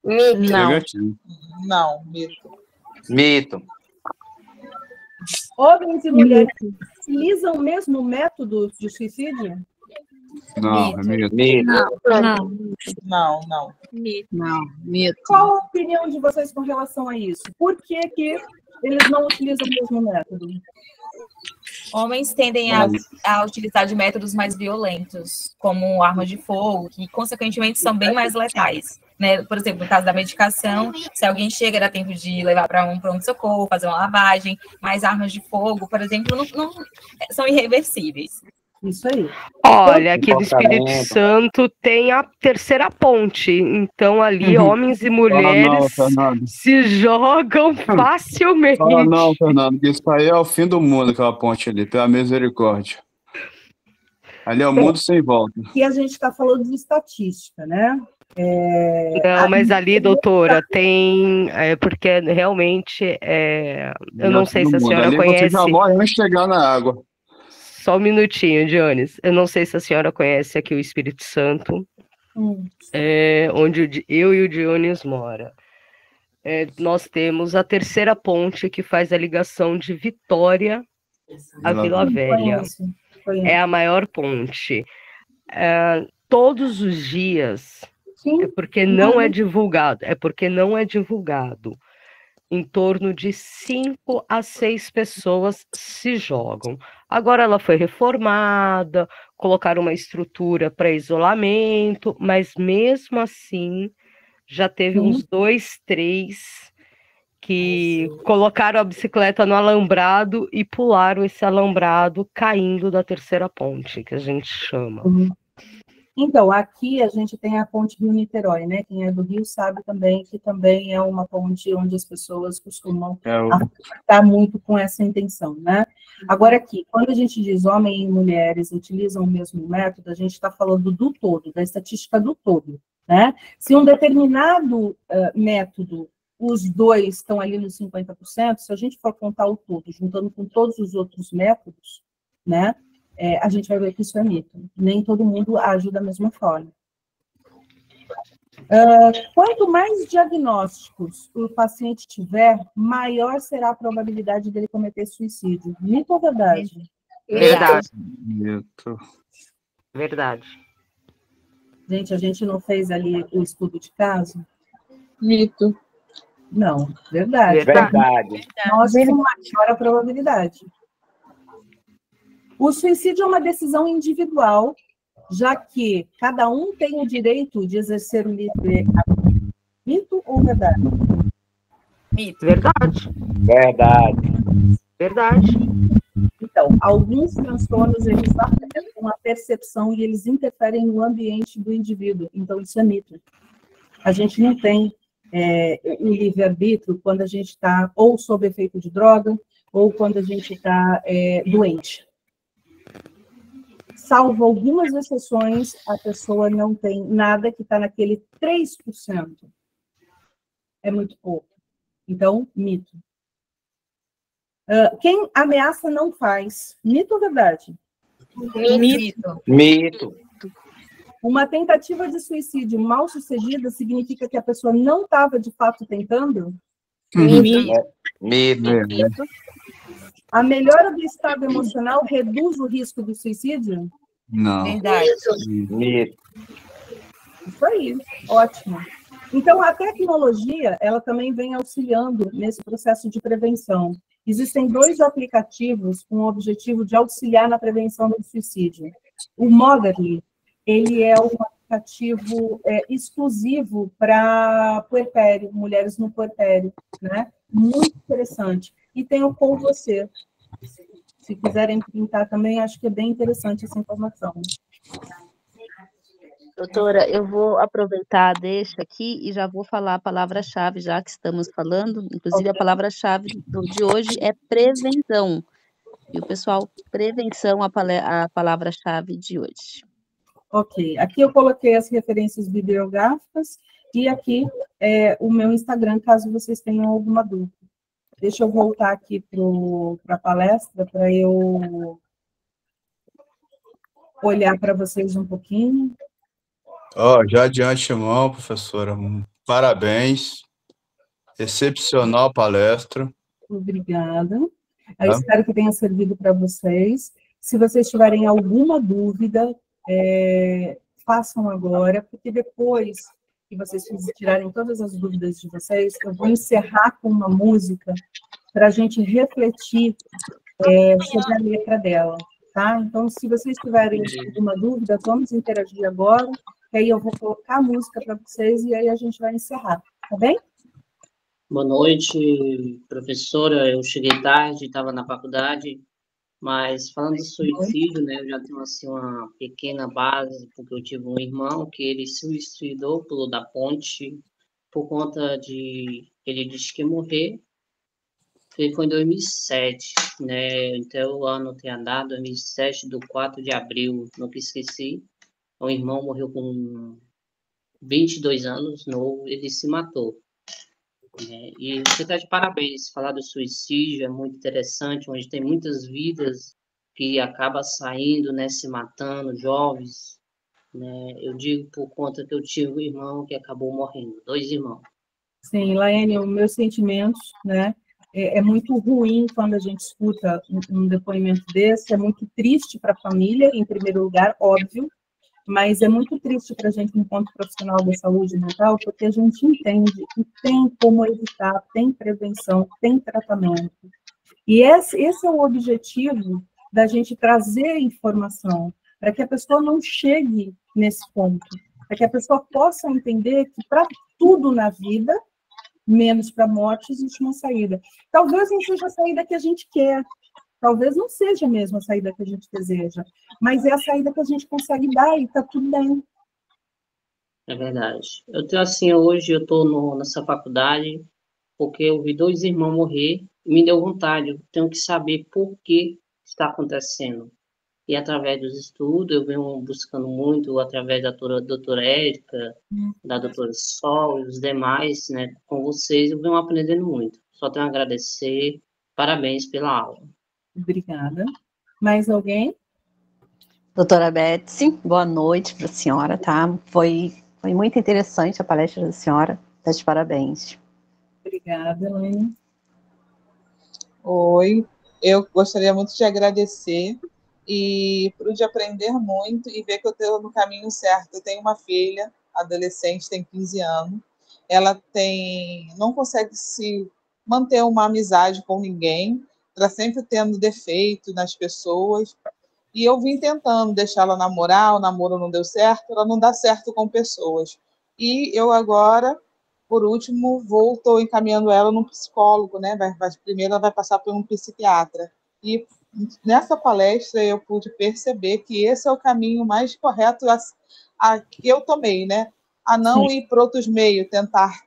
Mito. Não. Negativo. Não, mito. Mito. Homens e mulheres utilizam o mesmo método de suicídio? Não, é mito. Mito. Não. Não. Não. Mito. Qual a opinião de vocês com relação a isso? Por que que eles não utilizam o mesmo método? Homens tendem a utilizar de métodos mais violentos, como armas de fogo, que, consequentemente, são bem mais letais. Né? Por exemplo, no caso da medicação, se alguém chega, dá tempo de levar para um pronto-socorro, fazer uma lavagem, mas armas de fogo, por exemplo, não são irreversíveis. Isso aí. Olha, aqui no Espírito Comportamento. Santo tem a terceira ponte. Então, ali, homens e mulheres Fernando. se jogam facilmente. Fala não, Fernando, que isso aí é o fim do mundo, aquela ponte ali, pela misericórdia. Ali é o mundo sem volta. E a gente está falando de estatística, né? Não, mas ali, doutora, tem... porque realmente, eu não sei se a senhora ali conhece... você já morre antes de chegar na água. Só um minutinho, Dionis. Eu não sei se a senhora conhece aqui o Espírito Santo, onde eu e o Dionis mora. Nós temos a terceira ponte que faz a ligação de Vitória a Vila Velha. É a maior ponte. Todos os dias, Sim. é porque não é divulgado. Em torno de 5 a 6 pessoas se jogam. Agora ela foi reformada, colocaram uma estrutura para isolamento, mas mesmo assim já teve uns 2, 3 que colocaram a bicicleta no alambrado e pularam esse alambrado caindo da terceira ponte, que a gente chama. Então, aqui a gente tem a ponte Rio-Niterói, né? Quem é do Rio sabe também que também é uma ponte onde as pessoas costumam afetar muito com essa intenção, né? Agora aqui, quando a gente diz homens e mulheres utilizam o mesmo método, a gente está falando do todo, da estatística do todo, né? Se um determinado método, os dois estão ali nos 50%, se a gente for contar o todo, juntando com todos os outros métodos, né? A gente vai ver que isso é mito. Nem todo mundo age da mesma forma. Quanto mais diagnósticos o paciente tiver, maior será a probabilidade dele cometer suicídio. Mito ou verdade? Verdade. Mito. Verdade. Gente, a gente não fez ali o estudo de caso? Mito. Não, verdade. Verdade. Nós temos maior a probabilidade. O suicídio é uma decisão individual, já que cada um tem o direito de exercer o livre. Mito ou verdade? Mito. Verdade. Verdade. Verdade. Então, alguns transtornos, eles afetam a percepção e eles interferem no ambiente do indivíduo. Então, isso é mito. A gente não tem o livre-arbítrio quando a gente está ou sob efeito de droga, ou quando a gente está doente. Salvo algumas exceções, a pessoa não tem nada que está naquele 3%. É muito pouco. Então, mito. Quem ameaça não faz. Mito ou verdade? Mito. Mito. Uma tentativa de suicídio mal sucedida significa que a pessoa não estava de fato tentando? Mito. Mito. A melhora do estado emocional reduz o risco do suicídio? Não. Verdade. Mito. Isso aí, ótimo. Então, a tecnologia, ela também vem auxiliando nesse processo de prevenção. Existem 2 aplicativos com o objetivo de auxiliar na prevenção do suicídio. O Motherly, ele é um aplicativo exclusivo para puerpério, mulheres no puerpério, né? Muito interessante. E tem o Com Você. Se quiserem printar também, acho que é bem interessante essa informação. Doutora, eu vou aproveitar, deixa aqui e já vou falar a palavra-chave, já que estamos falando. Inclusive, a palavra-chave de hoje é prevenção. E o pessoal, prevenção, a palavra-chave de hoje. Ok. Aqui eu coloquei as referências bibliográficas e aqui o meu Instagram, caso vocês tenham alguma dúvida. Deixa eu voltar aqui para a palestra, para eu olhar para vocês um pouquinho. Já de antemão, professora, parabéns. Excepcional a palestra. Obrigada. Eu espero que tenha servido para vocês. Se vocês tiverem alguma dúvida, façam agora, porque depois que vocês tirarem todas as dúvidas de vocês, eu vou encerrar com uma música para a gente refletir sobre a letra dela, tá? Então, se vocês tiverem alguma dúvida, vamos interagir agora, que aí eu vou colocar a música para vocês e aí a gente vai encerrar, tá bem? Boa noite, professora. Eu cheguei tarde, estava na faculdade, mas falando do suicídio, né, eu já tenho assim uma pequena base, porque eu tive um irmão que ele se suicidou, pulou da ponte, por conta de ele disse que ia morrer. Foi em 2007, né? Então o ano tem andado, 2007, do 4 de abril, nunca esqueci. O irmão morreu com 22 anos, novo, ele se matou. E você está de parabéns, falar do suicídio é muito interessante, onde tem muitas vidas que acabam saindo, né, se matando, jovens, né? Eu digo por conta que eu tive um irmão que acabou morrendo, 2 irmãos. Sim, Laene, os meus sentimentos, né? É muito ruim quando a gente escuta um depoimento desse, é muito triste para a família, em primeiro lugar, óbvio, mas é muito triste para a gente, enquanto profissional da saúde mental, porque a gente entende que tem como evitar, tem prevenção, tem tratamento. E esse é o objetivo da gente trazer informação, para que a pessoa não chegue nesse ponto, para que a pessoa possa entender que para tudo na vida, menos para a morte, existe uma saída. Talvez não seja a saída que a gente quer, talvez não seja mesmo a saída que a gente deseja, mas é a saída que a gente consegue dar e está tudo bem. É verdade. Eu tenho assim, hoje eu estou nessa faculdade porque eu vi 2 irmãos morrer e me deu vontade, eu tenho que saber por que está acontecendo. E através dos estudos, eu venho buscando muito, através da doutora Érica, da doutora Sol e os demais, né, com vocês, eu venho aprendendo muito. Só tenho a agradecer, parabéns pela aula. Obrigada. Mais alguém? Doutora Betsy, boa noite para a senhora, tá? Foi muito interessante a palestra da senhora, tá de parabéns. Obrigada, Elaine. Oi, eu gostaria muito de agradecer e pude aprender muito e ver que eu estou no caminho certo. Eu tenho uma filha, adolescente, tem 15 anos, ela não consegue se manter uma amizade com ninguém, está sempre tendo defeito nas pessoas, e eu vim tentando deixar ela namorar, o namoro não deu certo, ela não dá certo com pessoas. E eu agora, por último, estou encaminhando ela num psicólogo, né? Primeiro ela vai passar por um psiquiatra. E nessa palestra eu pude perceber que esse é o caminho mais correto que eu tomei, né? A não ir por outros meios, tentar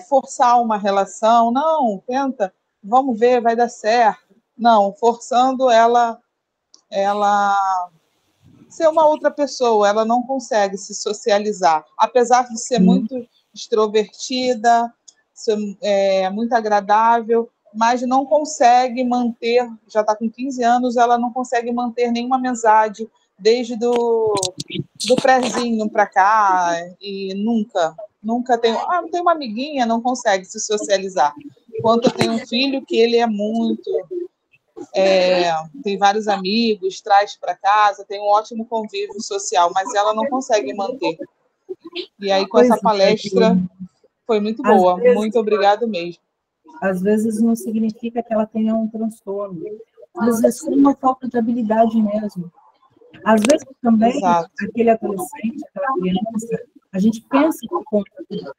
forçar uma relação. Não, tenta, vamos ver, vai dar certo. Não, forçando ela ser uma outra pessoa, ela não consegue se socializar. Apesar de ser muito extrovertida, ser muito agradável, mas não consegue manter, já está com 15 anos, ela não consegue manter nenhuma amizade desde do prézinho para cá, e nunca tem, tem uma amiguinha, não consegue se socializar. Enquanto eu tenho um filho que ele é muito, tem vários amigos, traz para casa, tem um ótimo convívio social, mas ela não consegue manter. E aí, com essa palestra, foi muito boa. Muito obrigado mesmo. Às vezes não significa que ela tenha um transtorno. Às vezes é uma falta de habilidade mesmo. Às vezes também, aquele adolescente, aquela criança, a gente pensa que conta tudo,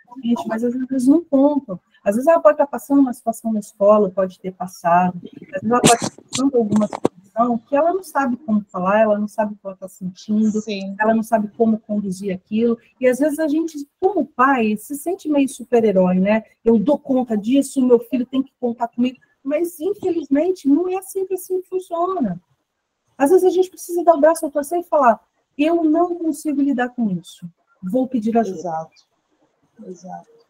mas às vezes não contam. Às vezes ela pode estar passando uma situação na escola, pode ter passado, às vezes ela pode estar passando alguma situação que ela não sabe como falar, ela não sabe o que ela está sentindo, ela não sabe como conduzir aquilo, e às vezes a gente, como pai, se sente meio super-herói, né? Eu dou conta disso, meu filho tem que contar comigo, mas infelizmente não é sempre assim que funciona. Às vezes a gente precisa dar o braço a torcer e falar, eu não consigo lidar com isso, vou pedir ajuda. Exato.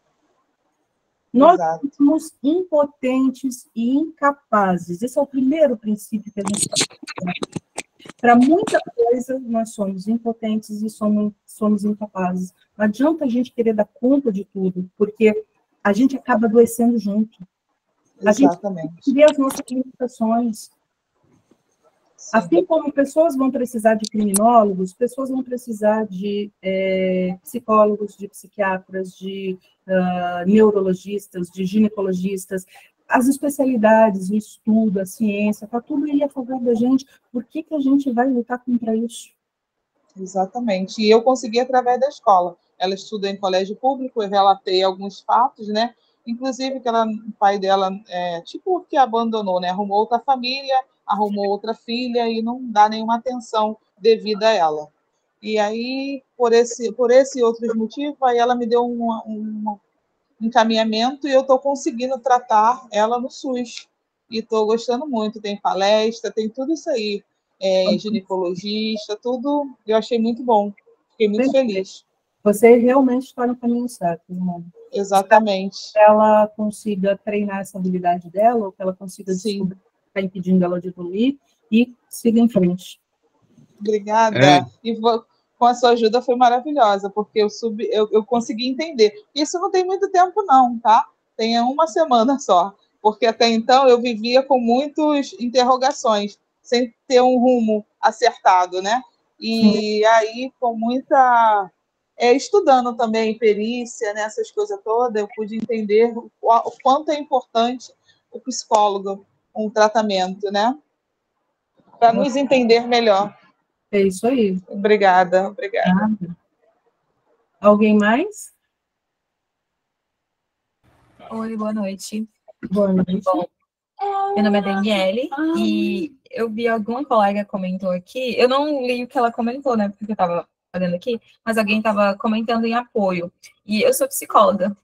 Nós somos impotentes e incapazes. Esse é o primeiro princípio que a gente está. Para muita coisa, nós somos impotentes e somos incapazes. Não adianta a gente querer dar conta de tudo, porque a gente acaba adoecendo junto. A gente vê as nossas limitações. Assim como pessoas vão precisar de criminólogos, pessoas vão precisar de psicólogos, de psiquiatras, de neurologistas, de ginecologistas, as especialidades, o estudo, a ciência, está tudo aí a favor da gente. Por que a gente vai lutar contra isso? Exatamente. E eu consegui através da escola. Ela estuda em colégio público, eu relatei alguns fatos, né? Inclusive que o pai dela, que abandonou, né? Arrumou outra família, arrumou outra filha e não dá nenhuma atenção devida a ela. E aí, por esse e outros motivos, aí ela me deu um encaminhamento e eu estou conseguindo tratar ela no SUS. E estou gostando muito, tem palestra, tem tudo isso aí. Ginecologista, tudo, eu achei muito bom. Fiquei muito feliz. Você realmente está no caminho certo, irmão. Exatamente. Que ela consiga treinar essa habilidade dela, ou que ela consiga descobrir o que está impedindo ela de evoluir e siga em frente. Obrigada. E com a sua ajuda foi maravilhosa, porque eu consegui entender. Isso não tem muito tempo não, tá? Tem uma semana só. Porque até então eu vivia com muitas interrogações, sem ter um rumo acertado, né? E aí, com muita... estudando também perícia, né, essas coisas todas, eu pude entender o quanto é importante o psicólogo, um tratamento, né? Para nos entender melhor. É isso aí. Obrigada. Alguém mais? Oi, boa noite. Boa noite. Bom, meu nome é Daniele e eu vi alguma colega comentou aqui, eu não li o que ela comentou, né, porque eu estava fazendo aqui, mas alguém estava comentando em apoio. E eu sou psicóloga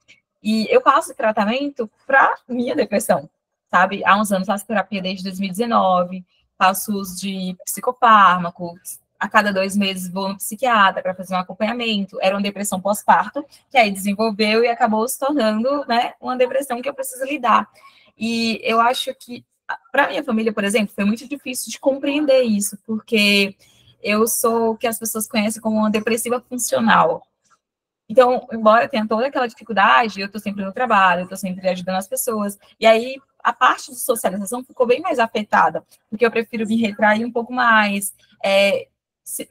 e eu faço tratamento para minha depressão, sabe? Há uns anos faço terapia desde 2019, faço uso de psicofármacos, a cada 2 meses vou no psiquiatra para fazer um acompanhamento. Era uma depressão pós-parto, que aí desenvolveu e acabou se tornando, né, uma depressão que eu preciso lidar. E eu acho que, para minha família, por exemplo, foi muito difícil de compreender isso, porque eu sou o que as pessoas conhecem como uma depressiva funcional. Então, embora tenha toda aquela dificuldade, eu estou sempre no trabalho, eu estou sempre ajudando as pessoas. E aí, a parte de socialização ficou bem mais afetada, porque eu prefiro me retrair um pouco mais,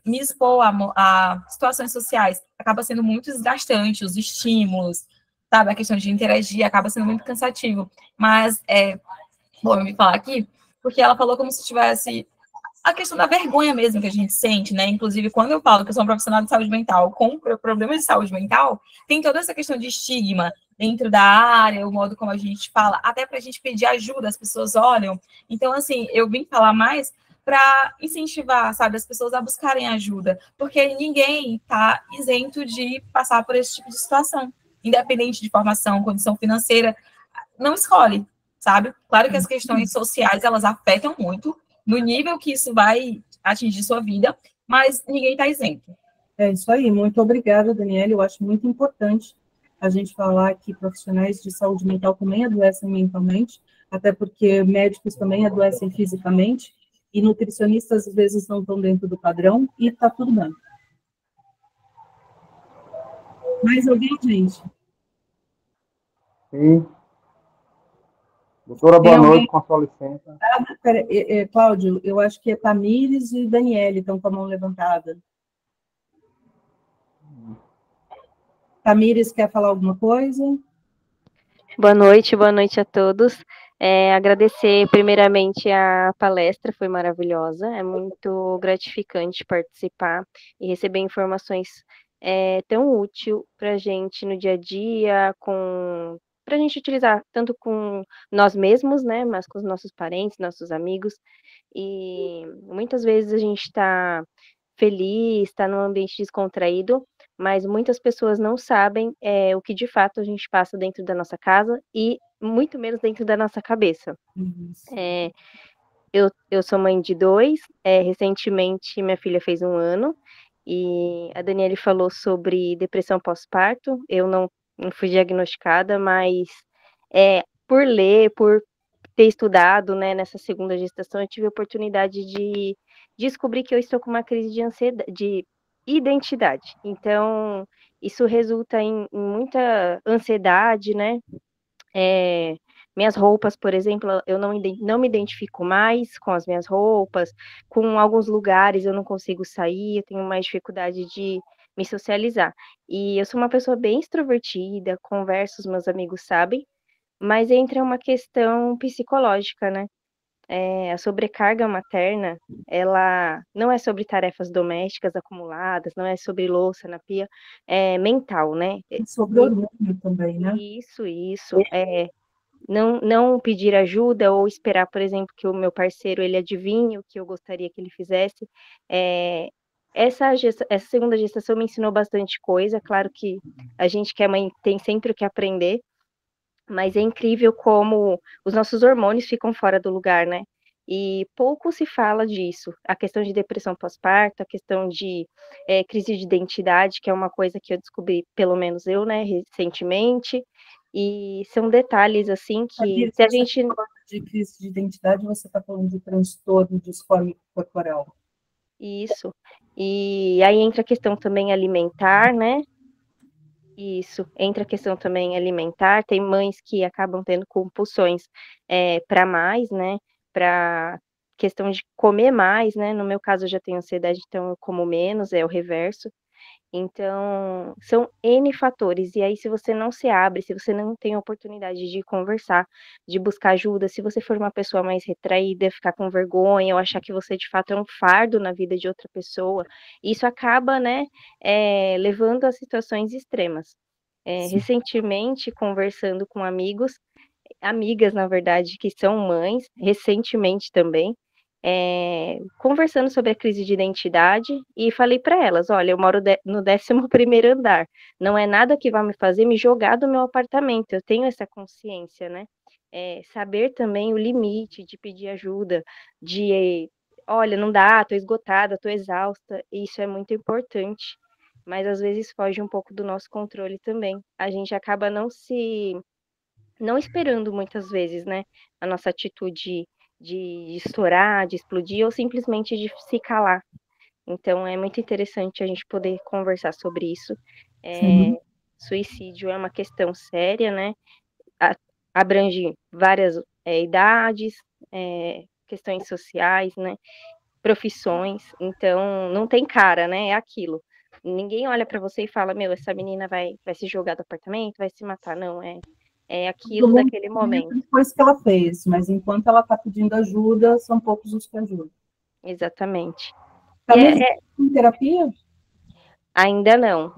me expor a situações sociais. Acaba sendo muito desgastante, os estímulos, sabe? A questão de interagir acaba sendo muito cansativo. Mas, vou me falar aqui, porque ela falou como se tivesse a questão da vergonha mesmo que a gente sente, né? Inclusive, quando eu falo que eu sou uma profissional de saúde mental com problemas de saúde mental, tem toda essa questão de estigma dentro da área, o modo como a gente fala, até para a gente pedir ajuda, as pessoas olham. Então, assim, eu vim falar mais para incentivar, sabe, as pessoas a buscarem ajuda, porque ninguém está isento de passar por esse tipo de situação, independente de formação, condição financeira, não escolhe, sabe? Claro que as questões sociais, elas afetam muito, no nível que isso vai atingir sua vida, mas ninguém está isento. É isso aí, muito obrigada, Daniela. Eu acho muito importante a gente falar que profissionais de saúde mental também adoecem mentalmente, até porque médicos também adoecem fisicamente, e nutricionistas às vezes não estão dentro do padrão, e está tudo bem. Mais alguém, gente? Sim. Doutora, Tem boa alguém? noite, com a sua licença. Pera, Cláudio, eu acho que é Tamires e Daniele estão com a mão levantada. Tamires, quer falar alguma coisa? Boa noite a todos. Agradecer primeiramente a palestra, foi maravilhosa, é muito gratificante participar e receber informações tão útil para a gente no dia a dia, para a gente utilizar tanto com nós mesmos, né, mas com os nossos parentes, nossos amigos, e muitas vezes a gente está feliz, está num ambiente descontraído, mas muitas pessoas não sabem o que de fato a gente passa dentro da nossa casa e muito menos dentro da nossa cabeça. Eu sou mãe de 2, recentemente minha filha fez 1 ano, e a Daniele falou sobre depressão pós-parto. Eu não fui diagnosticada, mas por ler, por ter estudado, né, nessa segunda gestação, eu tive a oportunidade de descobrir que eu estou com uma crise de ansiedade, de identidade. Então, isso resulta em muita ansiedade, né? Minhas roupas, por exemplo, eu não me identifico mais com as minhas roupas, com alguns lugares eu não consigo sair, eu tenho mais dificuldade de me socializar. E eu sou uma pessoa bem extrovertida, converso, os meus amigos sabem, mas entra uma questão psicológica, né? A sobrecarga materna, ela não é sobre tarefas domésticas acumuladas, não é sobre louça na pia, é mental, né? Sobre orgulho também, né? Isso. Não pedir ajuda ou esperar, por exemplo, que o meu parceiro ele adivinhe o que eu gostaria que ele fizesse. Essa segunda gestação me ensinou bastante coisa. Claro que a gente que é mãe tem sempre o que aprender, mas é incrível como os nossos hormônios ficam fora do lugar, né? E pouco se fala disso. A questão de depressão pós-parto, a questão de crise de identidade, que é uma coisa que eu descobri, pelo menos eu, né, recentemente. E são detalhes, assim, que se a gente... de crise de identidade, você está falando de transtorno disfórico corporal. Isso. E aí entra a questão também alimentar, né? Isso, entra a questão também alimentar, tem mães que acabam tendo compulsões para mais, né, para questão de comer mais, né, no meu caso eu já tenho ansiedade, então eu como menos, é o reverso, então são N fatores, e aí se você não se abre, se você não tem a oportunidade de conversar, de buscar ajuda, se você for uma pessoa mais retraída, ficar com vergonha, ou achar que você de fato é um fardo na vida de outra pessoa, isso acaba, né, levando a situações extremas. Recentemente, conversando com amigas, na verdade, que são mães, recentemente também, conversando sobre a crise de identidade, e falei para elas, olha, eu moro no 11º andar, não é nada que vai me fazer me jogar do meu apartamento, eu tenho essa consciência, né? Saber também o limite de pedir ajuda, de, olha, não dá, tô esgotada, tô exausta, isso é muito importante, mas às vezes foge um pouco do nosso controle também. A gente acaba não esperando muitas vezes, né, a nossa atitude de estourar, de explodir, ou simplesmente de se calar. Então, é muito interessante a gente poder conversar sobre isso. Suicídio é uma questão séria, né, abrange várias idades, questões sociais, né, profissões, então não tem cara, né, é aquilo. Ninguém olha para você e fala, meu, essa menina vai se jogar do apartamento, vai se matar, não, é aquilo daquele momento. Depois que ela fez, mas enquanto ela está pedindo ajuda, são poucos os que ajudam. Exatamente. Em terapia? Ainda não,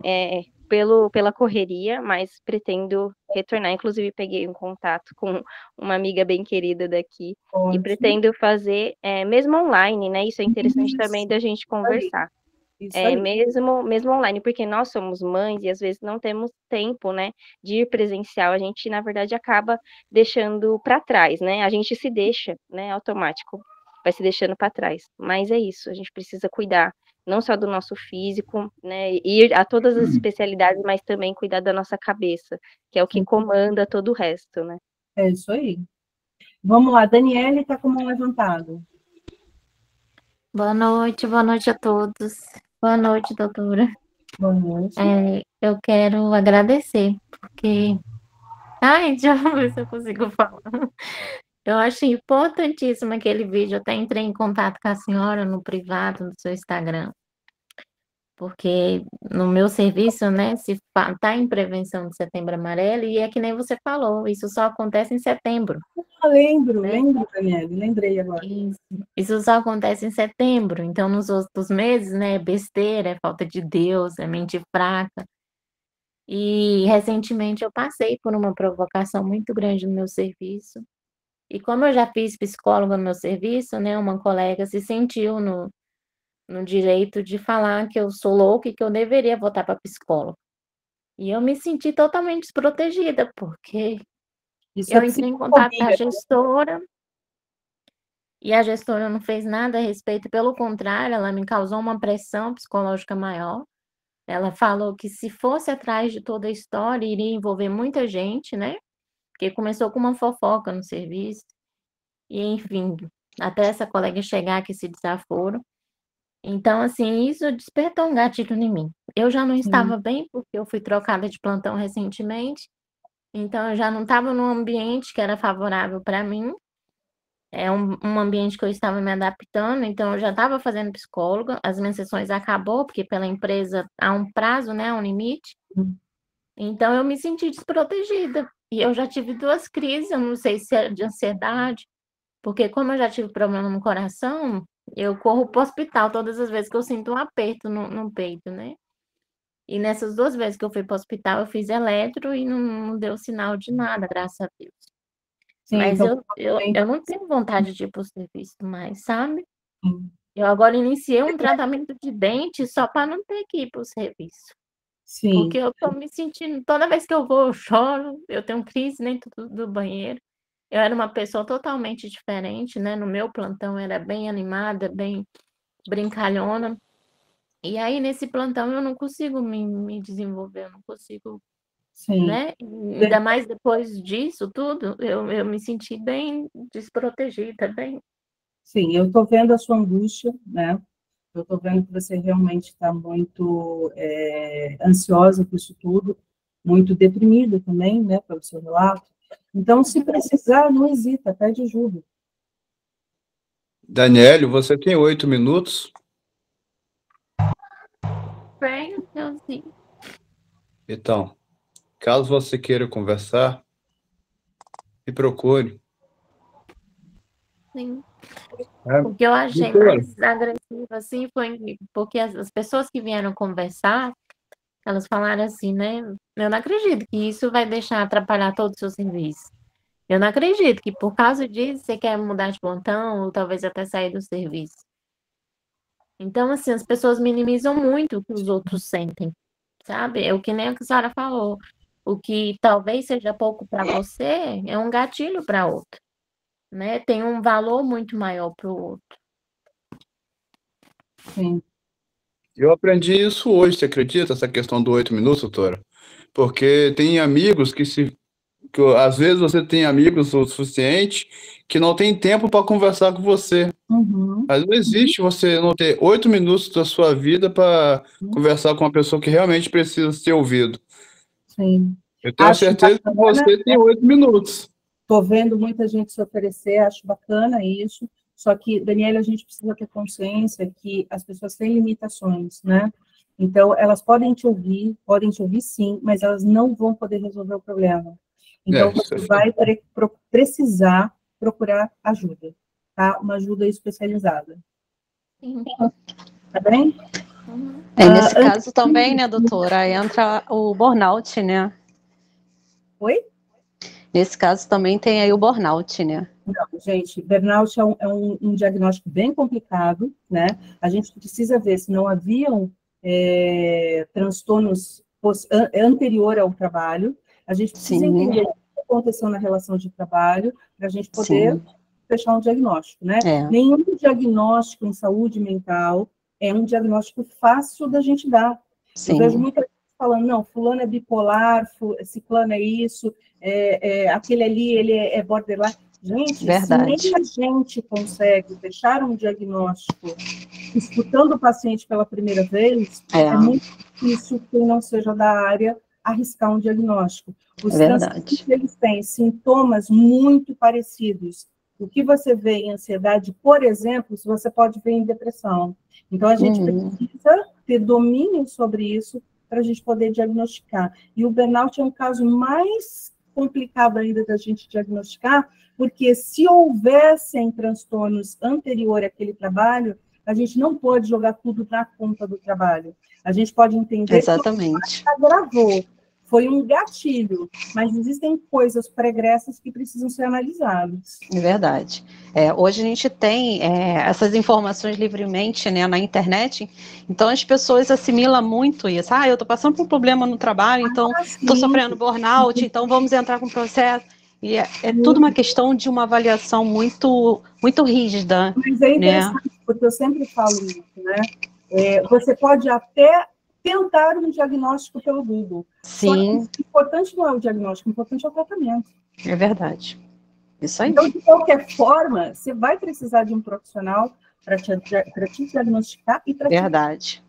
pela correria, mas pretendo retornar. Inclusive, peguei um contato com uma amiga bem querida daqui. Ótimo. E pretendo fazer, mesmo online, né? Isso é interessante também da gente conversar. Mesmo online, porque nós somos mães e às vezes não temos tempo, né, de ir presencial, a gente, na verdade, acaba deixando para trás, né, a gente se deixa, né, automático, vai se deixando para trás, mas é isso, a gente precisa cuidar, não só do nosso físico, né, ir a todas as especialidades, mas também cuidar da nossa cabeça, que é o que comanda todo o resto, né. É isso aí. Vamos lá, Daniele está com a mão levantada. Boa noite a todos. Boa noite, doutora. Boa noite. Eu quero agradecer, porque... Ai, deixa eu ver se eu consigo falar. Eu achei importantíssimo aquele vídeo, eu até entrei em contato com a senhora no privado, no seu Instagram, porque no meu serviço, né, se está em prevenção de Setembro Amarelo, e é que nem você falou, isso só acontece em setembro. Lembro, Daniele, lembrei agora. Isso só acontece em setembro, então nos outros meses, né, é besteira, é falta de Deus, é mente fraca. E recentemente eu passei por uma provocação muito grande no meu serviço, e como eu já fiz psicóloga no meu serviço, né, uma colega se sentiu no direito de falar que eu sou louca e que eu deveria voltar para psicóloga. E eu me senti totalmente desprotegida, porque eu entrei em contato com a gestora, e a gestora não fez nada a respeito, pelo contrário, ela me causou uma pressão psicológica maior. Ela falou que se fosse atrás de toda a história, iria envolver muita gente, né? Porque começou com uma fofoca no serviço, e enfim, até essa colega chegar com esse desaforo. Então, assim, isso despertou um gatilho em mim. Eu já não estava bem, porque eu fui trocada de plantão recentemente, então eu já não estava num ambiente que era favorável para mim, é um ambiente que eu estava me adaptando, então eu já estava fazendo psicóloga, as minhas sessões acabou, porque pela empresa há um prazo, né, um limite, então eu me senti desprotegida, e eu já tive 2 crises, eu não sei se é de ansiedade, porque como eu já tive problema no coração, eu corro para o hospital todas as vezes que eu sinto um aperto no peito, né? E nessas 2 vezes que eu fui para o hospital, eu fiz eletro e não deu sinal de nada, graças a Deus. Sim, Mas então, eu não tenho vontade de ir para o serviço mais, sabe? Eu agora iniciei um tratamento de dente só para não ter que ir para o serviço. Sim. Porque eu estou me sentindo, toda vez que eu vou, eu choro, eu tenho crise dentro do banheiro. Eu era uma pessoa totalmente diferente, né? No meu plantão era bem animada, bem brincalhona. E aí, nesse plantão, eu não consigo me desenvolver, eu não consigo, né? Ainda mais depois disso tudo, eu me senti bem desprotegida, bem... Sim, eu estou vendo a sua angústia, né? Eu estou vendo que você realmente está muito ansiosa com isso tudo, muito deprimida também, né, pelo seu relato. Então, se precisar, não hesita, pede ajuda. Daniele, você tem 8 minutos? Eu sim. Então, caso você queira conversar, me procure. Sim. O que eu achei mais agressivo, assim, foi porque as pessoas que vieram conversar, elas falaram assim, né? Eu não acredito que isso vai deixar atrapalhar todo o seu serviço. Eu não acredito que por causa disso você quer mudar de plantão ou talvez até sair do serviço. Então, assim, as pessoas minimizam muito o que os outros sentem, sabe? É o que nem a senhora falou. O que talvez seja pouco para você é um gatilho para outro, né? Tem um valor muito maior para o outro. Sim. Eu aprendi isso hoje, você acredita? Essa questão do 8 minutos, doutora? Porque tem amigos que às vezes você tem amigos o suficiente que não tem tempo para conversar com você. Mas não existe você não ter 8 minutos da sua vida para conversar com uma pessoa que realmente precisa ser ouvido. Sim. Eu tenho certeza que você tem 8 minutos. Estou vendo muita gente se oferecer, acho bacana isso. Só que, Daniela, a gente precisa ter consciência que as pessoas têm limitações, né? Então, elas podem te ouvir sim, mas elas não vão poder resolver o problema. Então, você vai precisar procurar ajuda, tá? Uma ajuda especializada. Sim. Tá bem? Nesse caso também, né, doutora, entra o burnout, né? Oi? Nesse caso também tem aí o burnout, né? Não, gente, burnout é um diagnóstico bem complicado, né? A gente precisa ver se não haviam transtornos anterior ao trabalho. A gente precisa entender o que aconteceu na relação de trabalho para a gente poder fechar um diagnóstico, né? Nenhum diagnóstico em saúde mental é um diagnóstico fácil da gente dar. Eu vejo muita gente falando, não, fulano é bipolar, ciclano é isso, aquele ali, ele é borderline. Gente, Verdade. se nem a gente consegue fechar um diagnóstico escutando o paciente pela primeira vez, é muito difícil quem não seja da área arriscar um diagnóstico. Os transtornos, eles têm sintomas muito parecidos. O que você vê em ansiedade, por exemplo, você pode ver em depressão. Então, a gente precisa ter domínio sobre isso para a gente poder diagnosticar. E o burnout é um caso mais complicado ainda da gente diagnosticar, porque se houvessem transtornos anteriores àquele trabalho, a gente não pode jogar tudo na conta do trabalho. A gente pode entender que o trabalho agravou, foi um gatilho, mas existem coisas pregressas que precisam ser analisadas. É verdade. Hoje a gente tem essas informações livremente, né, na internet, então as pessoas assimilam muito isso. Eu estou passando por um problema no trabalho, então estou sofrendo burnout, então vamos entrar com o processo. E é tudo uma questão de uma avaliação muito, muito rígida. Mas é interessante, porque eu sempre falo isso, né? Você pode até tentar um diagnóstico pelo Google. Sim. Só que o importante não é o diagnóstico, o importante é o tratamento. É verdade. Isso aí. Então, de qualquer forma, você vai precisar de um profissional para te diagnosticar e para Verdade.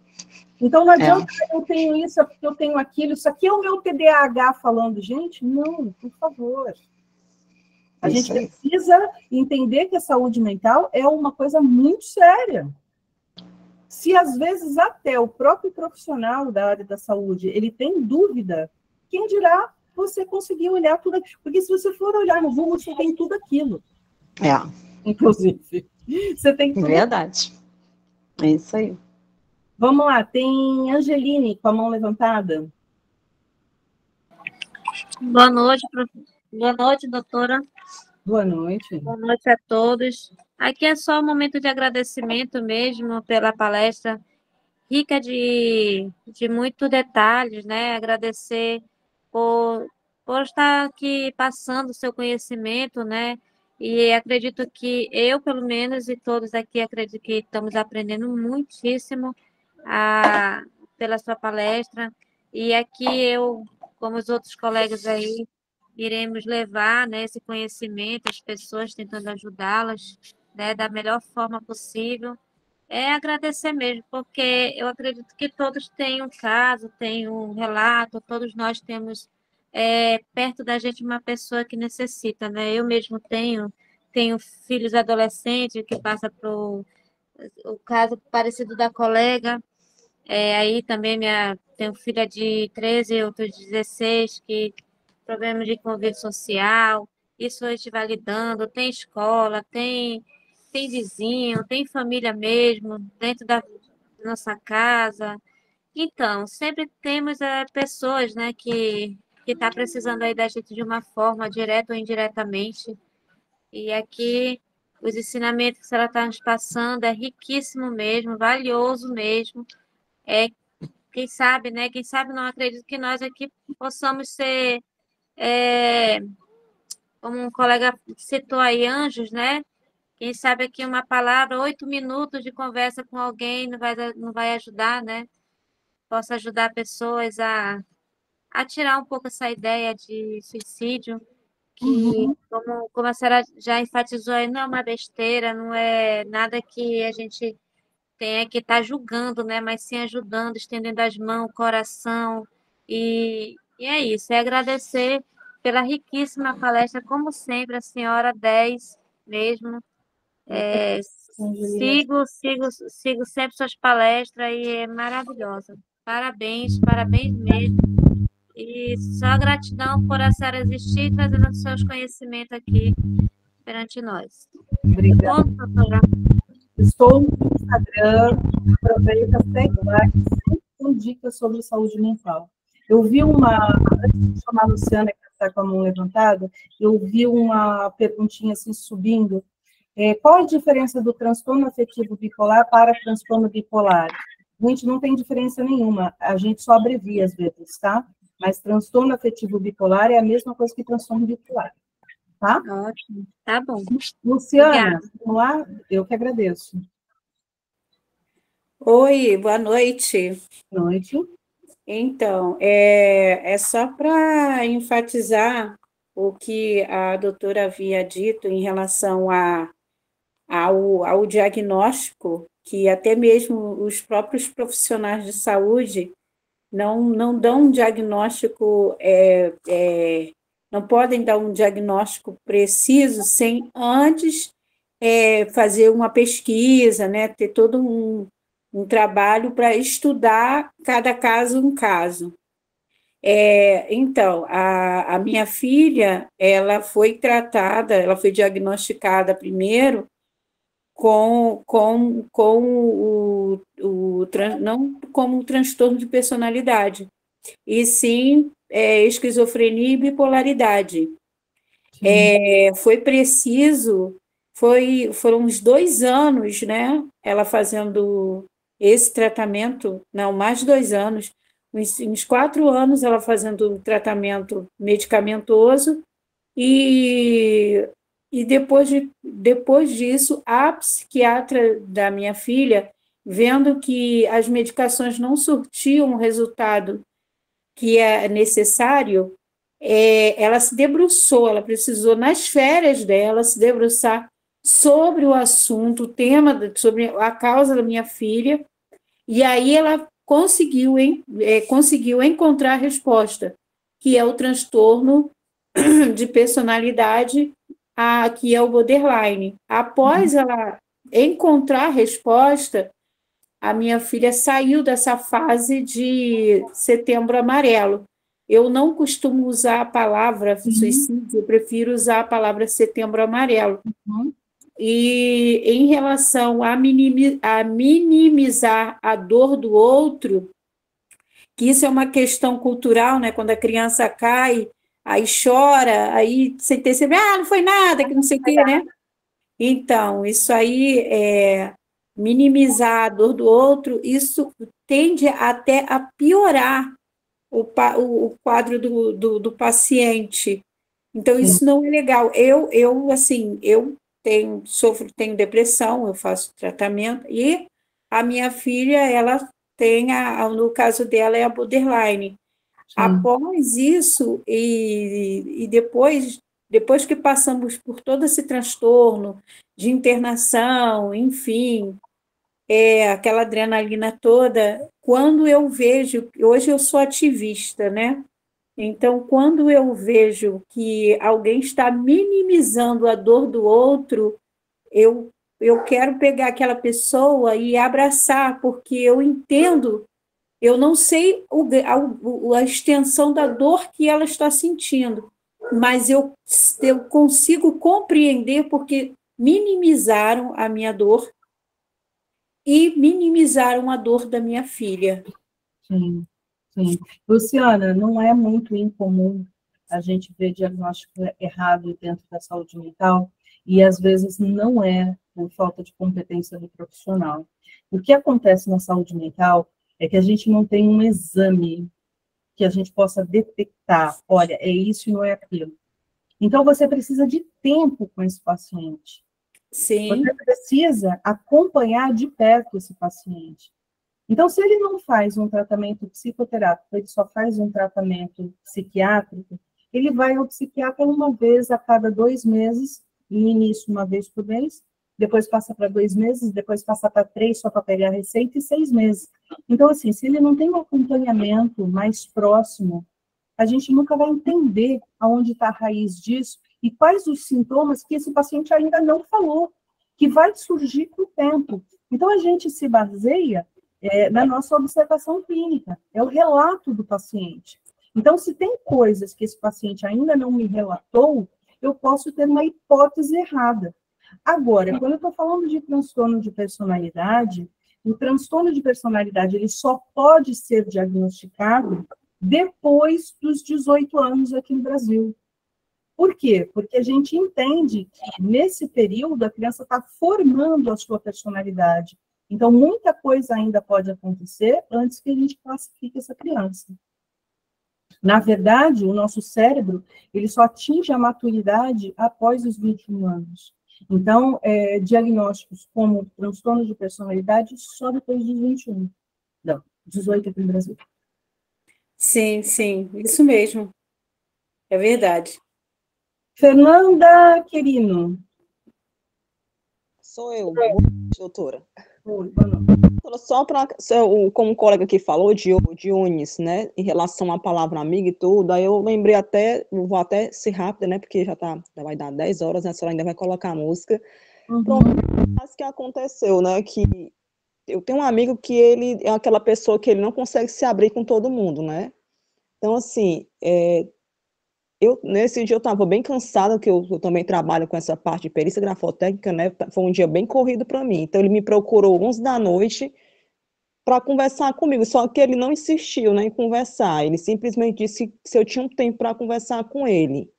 Então, não adianta eu tenho isso, é porque eu tenho aquilo, isso aqui é o meu TDAH falando. Gente, não, por favor. A gente precisa entender que a saúde mental é uma coisa muito séria. Se, às vezes, até o próprio profissional da área da saúde, ele tem dúvida, quem dirá você conseguir olhar tudo aquilo? Porque se você for olhar no Google, você tem tudo aquilo. Inclusive. Você tem tudo. Verdade. É isso aí. Vamos lá, tem Angeline com a mão levantada. Boa noite, Boa noite, doutora. Boa noite. Boa noite a todos. Aqui é só um momento de agradecimento mesmo pela palestra, rica de muitos detalhes, né? Agradecer por estar aqui passando o seu conhecimento, né? E acredito que eu, pelo menos, e todos aqui, acredito que estamos aprendendo muitíssimo pela sua palestra. E aqui eu, como os outros colegas aí, iremos levar, né, esse conhecimento às pessoas, tentando ajudá-las, né, da melhor forma possível. Agradecer mesmo, porque eu acredito que todos têm um caso, têm um relato, todos nós temos perto da gente uma pessoa que necessita, né? Eu mesmo tenho filhos adolescentes que passam por o caso parecido da colega, aí também tenho filha de 13, outros de 16, que problemas de convívio social, isso a gente vai lidando, tem escola, tem vizinho, tem família mesmo, dentro da nossa casa. Então, sempre temos pessoas, né, que tá precisando aí da gente de uma forma, direta ou indiretamente. E aqui, os ensinamentos que ela está nos passando é riquíssimo mesmo, valioso mesmo. Quem sabe, né? Quem sabe não acredito que nós aqui possamos ser, como um colega citou aí, anjos, né? Quem sabe aqui uma palavra, 8 minutos de conversa com alguém não vai ajudar, né? Posso ajudar pessoas a tirar um pouco essa ideia de suicídio, que, como a senhora já enfatizou aí, não é uma besteira, não é nada que a gente tenha que estar julgando, né? Mas sim ajudando, estendendo as mãos, o coração. E é isso, é agradecer pela riquíssima palestra, como sempre, a senhora 10 mesmo. Sigo sempre suas palestras e é maravilhosa. Parabéns, parabéns mesmo. E só gratidão por a senhora existir e trazendo seus conhecimentos aqui perante nós. Obrigada. Bom, doutora? Estou no Instagram, aproveita, segue lá, que sempre tem dicas sobre saúde mental. Eu vi antes de chamar a Luciana, que está com a mão levantada, eu vi uma perguntinha assim subindo. Qual a diferença do transtorno afetivo bipolar para transtorno bipolar? Gente, não tem diferença nenhuma, a gente só abrevia às vezes, tá? Mas transtorno afetivo bipolar é a mesma coisa que transtorno bipolar, tá? Ótimo, tá bom. Luciana, Obrigada. vamos lá? Eu que agradeço. Oi, boa noite. Boa noite. Então, é só para enfatizar o que a doutora havia dito em relação ao diagnóstico, que até mesmo os próprios profissionais de saúde não dão um diagnóstico, não podem dar um diagnóstico preciso sem antes fazer uma pesquisa, né, ter todo um trabalho para estudar cada caso um caso. Então, a minha filha, ela foi tratada, ela foi diagnosticada primeiro não como um transtorno de personalidade, e sim esquizofrenia e bipolaridade. Foi preciso, foram uns 2 anos, né, ela fazendo esse tratamento, não, mais de 2 anos, uns 4 anos ela fazendo tratamento medicamentoso, e depois disso, a psiquiatra da minha filha, vendo que as medicações não surtiam o resultado que é necessário, ela se debruçou, ela precisou, nas férias dela, se debruçar sobre o assunto, o tema, sobre a causa da minha filha, e aí ela conseguiu encontrar a resposta, que é o transtorno de personalidade, que é o borderline. Após ela encontrar a resposta, a minha filha saiu dessa fase de setembro amarelo. Eu não costumo usar a palavra suicídio, eu prefiro usar a palavra setembro amarelo. E em relação a minimizar a dor do outro, que isso é uma questão cultural, né? Quando a criança cai, aí chora, aí você tem sempre, não foi nada, que não sei o quê, né? Então, isso aí, minimizar a dor do outro, isso tende até a piorar o quadro do paciente. Então, isso não é legal. Eu tenho depressão, eu faço tratamento, e a minha filha, ela tem, no caso dela, é a borderline. Após isso, e depois que passamos por todo esse transtorno de internação, enfim, aquela adrenalina toda, quando eu vejo, hoje eu sou ativista, né? Então, quando eu vejo que alguém está minimizando a dor do outro, eu quero pegar aquela pessoa e abraçar, porque eu entendo. Eu não sei a extensão da dor que ela está sentindo, mas eu consigo compreender porque minimizaram a minha dor e minimizaram a dor da minha filha. Sim. Luciana, não é muito incomum a gente ver diagnóstico errado dentro da saúde mental, e às vezes não é por falta de competência do profissional. O que acontece na saúde mental é que a gente não tem um exame que a gente possa detectar, olha, é isso e não é aquilo. Então, você precisa de tempo com esse paciente. Sim. Você precisa acompanhar de perto esse paciente. Então, se ele não faz um tratamento psicoterápico, ele só faz um tratamento psiquiátrico, ele vai ao psiquiatra uma vez a cada 2 meses, no início, uma vez por mês, depois passa para 2 meses, depois passa para 3, só para pegar a receita, e 6 meses. Então, assim, se ele não tem um acompanhamento mais próximo, a gente nunca vai entender aonde está a raiz disso e quais os sintomas que esse paciente ainda não falou, que vai surgir com o tempo. Então, a gente se baseia na nossa observação clínica, é o relato do paciente. Então, se tem coisas que esse paciente ainda não me relatou, eu posso ter uma hipótese errada. Agora, quando eu estou falando de transtorno de personalidade, o transtorno de personalidade ele só pode ser diagnosticado depois dos 18 anos aqui no Brasil. Por quê? Porque a gente entende que, nesse período, a criança está formando a sua personalidade. Então, muita coisa ainda pode acontecer antes que a gente classifique essa criança. Na verdade, o nosso cérebro, ele só atinge a maturidade após os 21 anos. Então, diagnósticos como transtorno de personalidade só depois dos 21. Não, 18 aqui no Brasil. Sim, isso mesmo. É verdade. Fernanda Querino. Sou eu, boa noite, doutora. Doutora, só para, como o colega aqui falou, Dionis, né, em relação à palavra amiga e tudo, aí eu lembrei até, vou até ser rápida, né, porque já vai dar 10 horas, né, a senhora ainda vai colocar a música. Pronto, mas que aconteceu, né, que eu tenho um amigo que ele é aquela pessoa que ele não consegue se abrir com todo mundo, né, então, assim, nesse dia eu estava bem cansada, que eu também trabalho com essa parte de perícia grafotécnica, né? Foi um dia bem corrido para mim. Então, ele me procurou 11 da noite para conversar comigo, só que ele não insistiu, né, em conversar. Ele simplesmente disse se eu tinha um tempo para conversar com ele.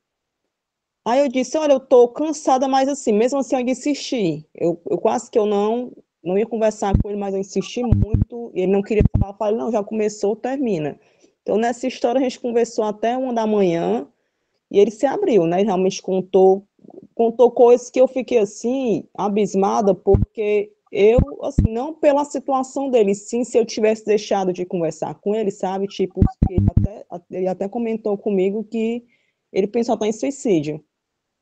Aí eu disse, olha, eu estou cansada, mas assim, mesmo assim eu insisti. Eu quase que eu não ia conversar com ele, mas eu insisti muito, e ele não queria falar. Eu falei, não, já começou, termina. Então, nessa história, a gente conversou até 1 da manhã, e ele se abriu, né? Realmente contou coisas que eu fiquei assim, abismada, porque eu, assim, não pela situação dele, sim, se eu tivesse deixado de conversar com ele, sabe? Tipo, ele até comentou comigo que ele pensou até em suicídio.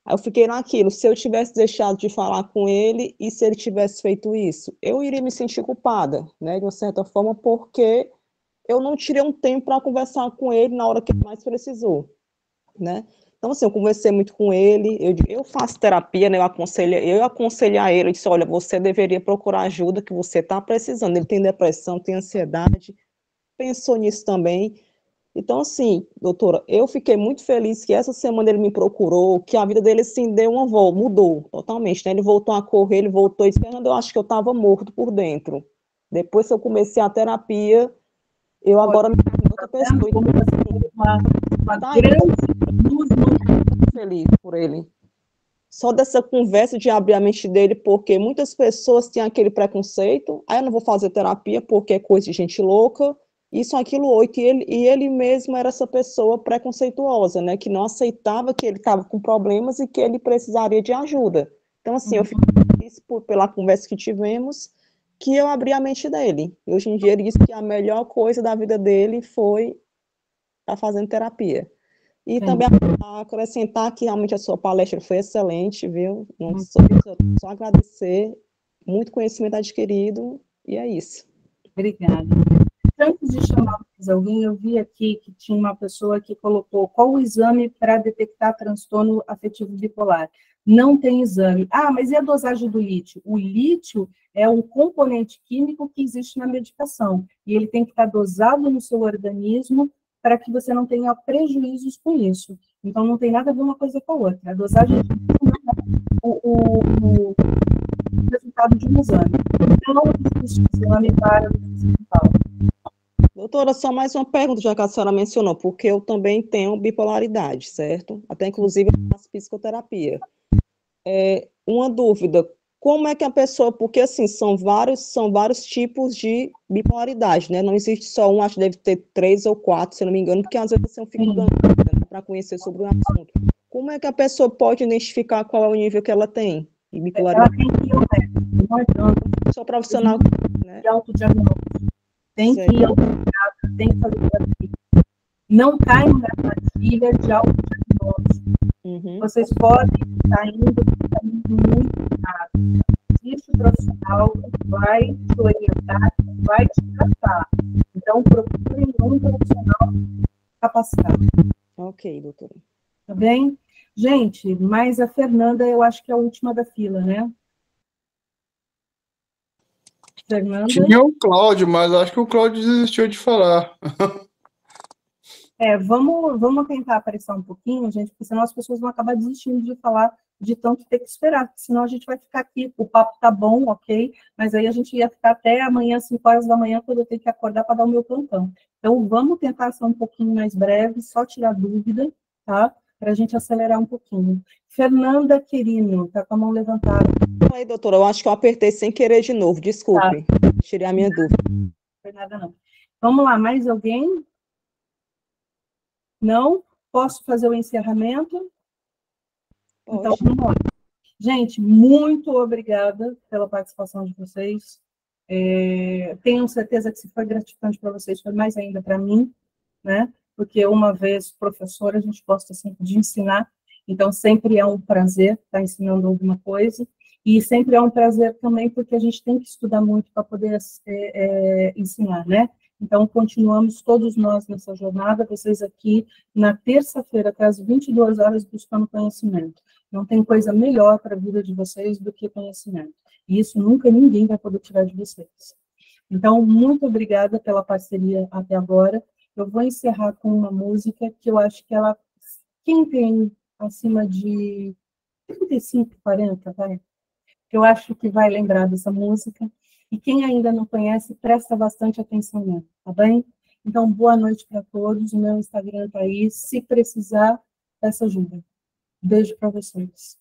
Aí eu fiquei naquilo, se eu tivesse deixado de falar com ele e se ele tivesse feito isso, eu iria me sentir culpada, né? De uma certa forma, porque eu não tirei um tempo para conversar com ele na hora que ele mais precisou, né? Então, assim, eu conversei muito com ele, eu faço terapia, né, eu aconselhei a ele, eu disse, olha, você deveria procurar ajuda que você está precisando. Ele tem depressão, tem ansiedade, pensou nisso também. Então, assim, doutora, eu fiquei muito feliz que essa semana ele me procurou, que a vida dele, assim, deu uma volta, mudou totalmente, né? Ele voltou a correr, ele voltou e disse, Fernanda, eu acho que eu estava morto por dentro. Depois que eu comecei a terapia, eu agora me tornei outra pessoa. Uma grande luz, muito feliz por ele. Só dessa conversa de abrir a mente dele, porque muitas pessoas têm aquele preconceito, aí eu não vou fazer terapia porque é coisa de gente louca, isso, aquilo, outro, e ele mesmo era essa pessoa preconceituosa, né, que não aceitava que ele estava com problemas e que ele precisaria de ajuda. Então, assim, eu fiquei feliz pela conversa que tivemos, que eu abri a mente dele. E hoje em dia ele disse que a melhor coisa da vida dele foi estar fazendo terapia. E também acrescentar que realmente a sua palestra foi excelente, viu? Não só agradecer, muito conhecimento adquirido, e é isso. Obrigada. Antes de chamar mais alguém, eu vi aqui que tinha uma pessoa que colocou qual o exame para detectar transtorno afetivo bipolar. Não tem exame. Ah, mas e a dosagem do lítio? O lítio é um componente químico que existe na medicação, e ele tem que estar dosado no seu organismo para que você não tenha prejuízos com isso. Então, não tem nada a ver uma coisa com a outra. A dosagem não é o resultado de um exame. Não existe exame para o principal. Doutora, só mais uma pergunta, já que a senhora mencionou, porque eu também tenho bipolaridade, certo? Até, inclusive, eu faço psicoterapia. Uma dúvida, como é que a pessoa, porque assim, são vários tipos de bipolaridade, né? Não existe só um, acho que deve ter 3 ou 4, se eu não me engano, porque às vezes eu fico dando para conhecer sobre o assunto. Como é que a pessoa pode identificar qual é o nível que ela tem de bipolaridade? Ela tem que ir ao médico, não adianta. Sou profissional, né? De autodiagnóstico. Tem que ir ao psiquiatra, tem que fazer terapia. Não caem na armadilha de autodiagnóstico. Vocês podem estar indo muito errado. Existe um profissional que vai te orientar, que vai te tratar. Então, procurem um profissional capacitado. Ok, doutora. Tá bem? Gente, mas a Fernanda, eu acho que é a última da fila, né? Fernanda? Tinha o Cláudio, mas acho que o Cláudio desistiu de falar. Vamos tentar apressar um pouquinho, gente, porque senão as pessoas vão acabar desistindo de falar de tanto ter que esperar, porque senão a gente vai ficar aqui, o papo tá bom, ok, mas aí a gente ia ficar até amanhã, 5 horas da manhã, quando eu tenho que acordar para dar o meu plantão. Então, vamos tentar ser um pouquinho mais breve, só tirar dúvida, tá? Para a gente acelerar um pouquinho. Fernanda Querino, tá com a mão levantada. Aí, doutora, eu acho que eu apertei sem querer de novo, desculpe, tirei a minha dúvida. Não foi nada, não. Vamos lá, mais alguém? Não? Posso fazer o encerramento? Então, vamos lá. Gente, muito obrigada pela participação de vocês. Tenho certeza que se foi gratificante para vocês, foi mais ainda para mim, né? Porque uma vez professora, a gente gosta sempre de ensinar. Então, sempre é um prazer estar ensinando alguma coisa, e sempre é um prazer também, porque a gente tem que estudar muito para poder ensinar, né? Então, continuamos todos nós nessa jornada, vocês aqui na terça-feira, até às 22 horas, buscando conhecimento. Não tem coisa melhor para a vida de vocês do que conhecimento. E isso nunca ninguém vai poder tirar de vocês. Então, muito obrigada pela parceria até agora. Eu vou encerrar com uma música que eu acho que ela, quem tem acima de 35, 40, vai, eu acho que vai lembrar dessa música. E quem ainda não conhece, presta bastante atenção nela, tá bem? Então, boa noite para todos. O meu Instagram está aí. Se precisar, peça ajuda. Beijo para vocês.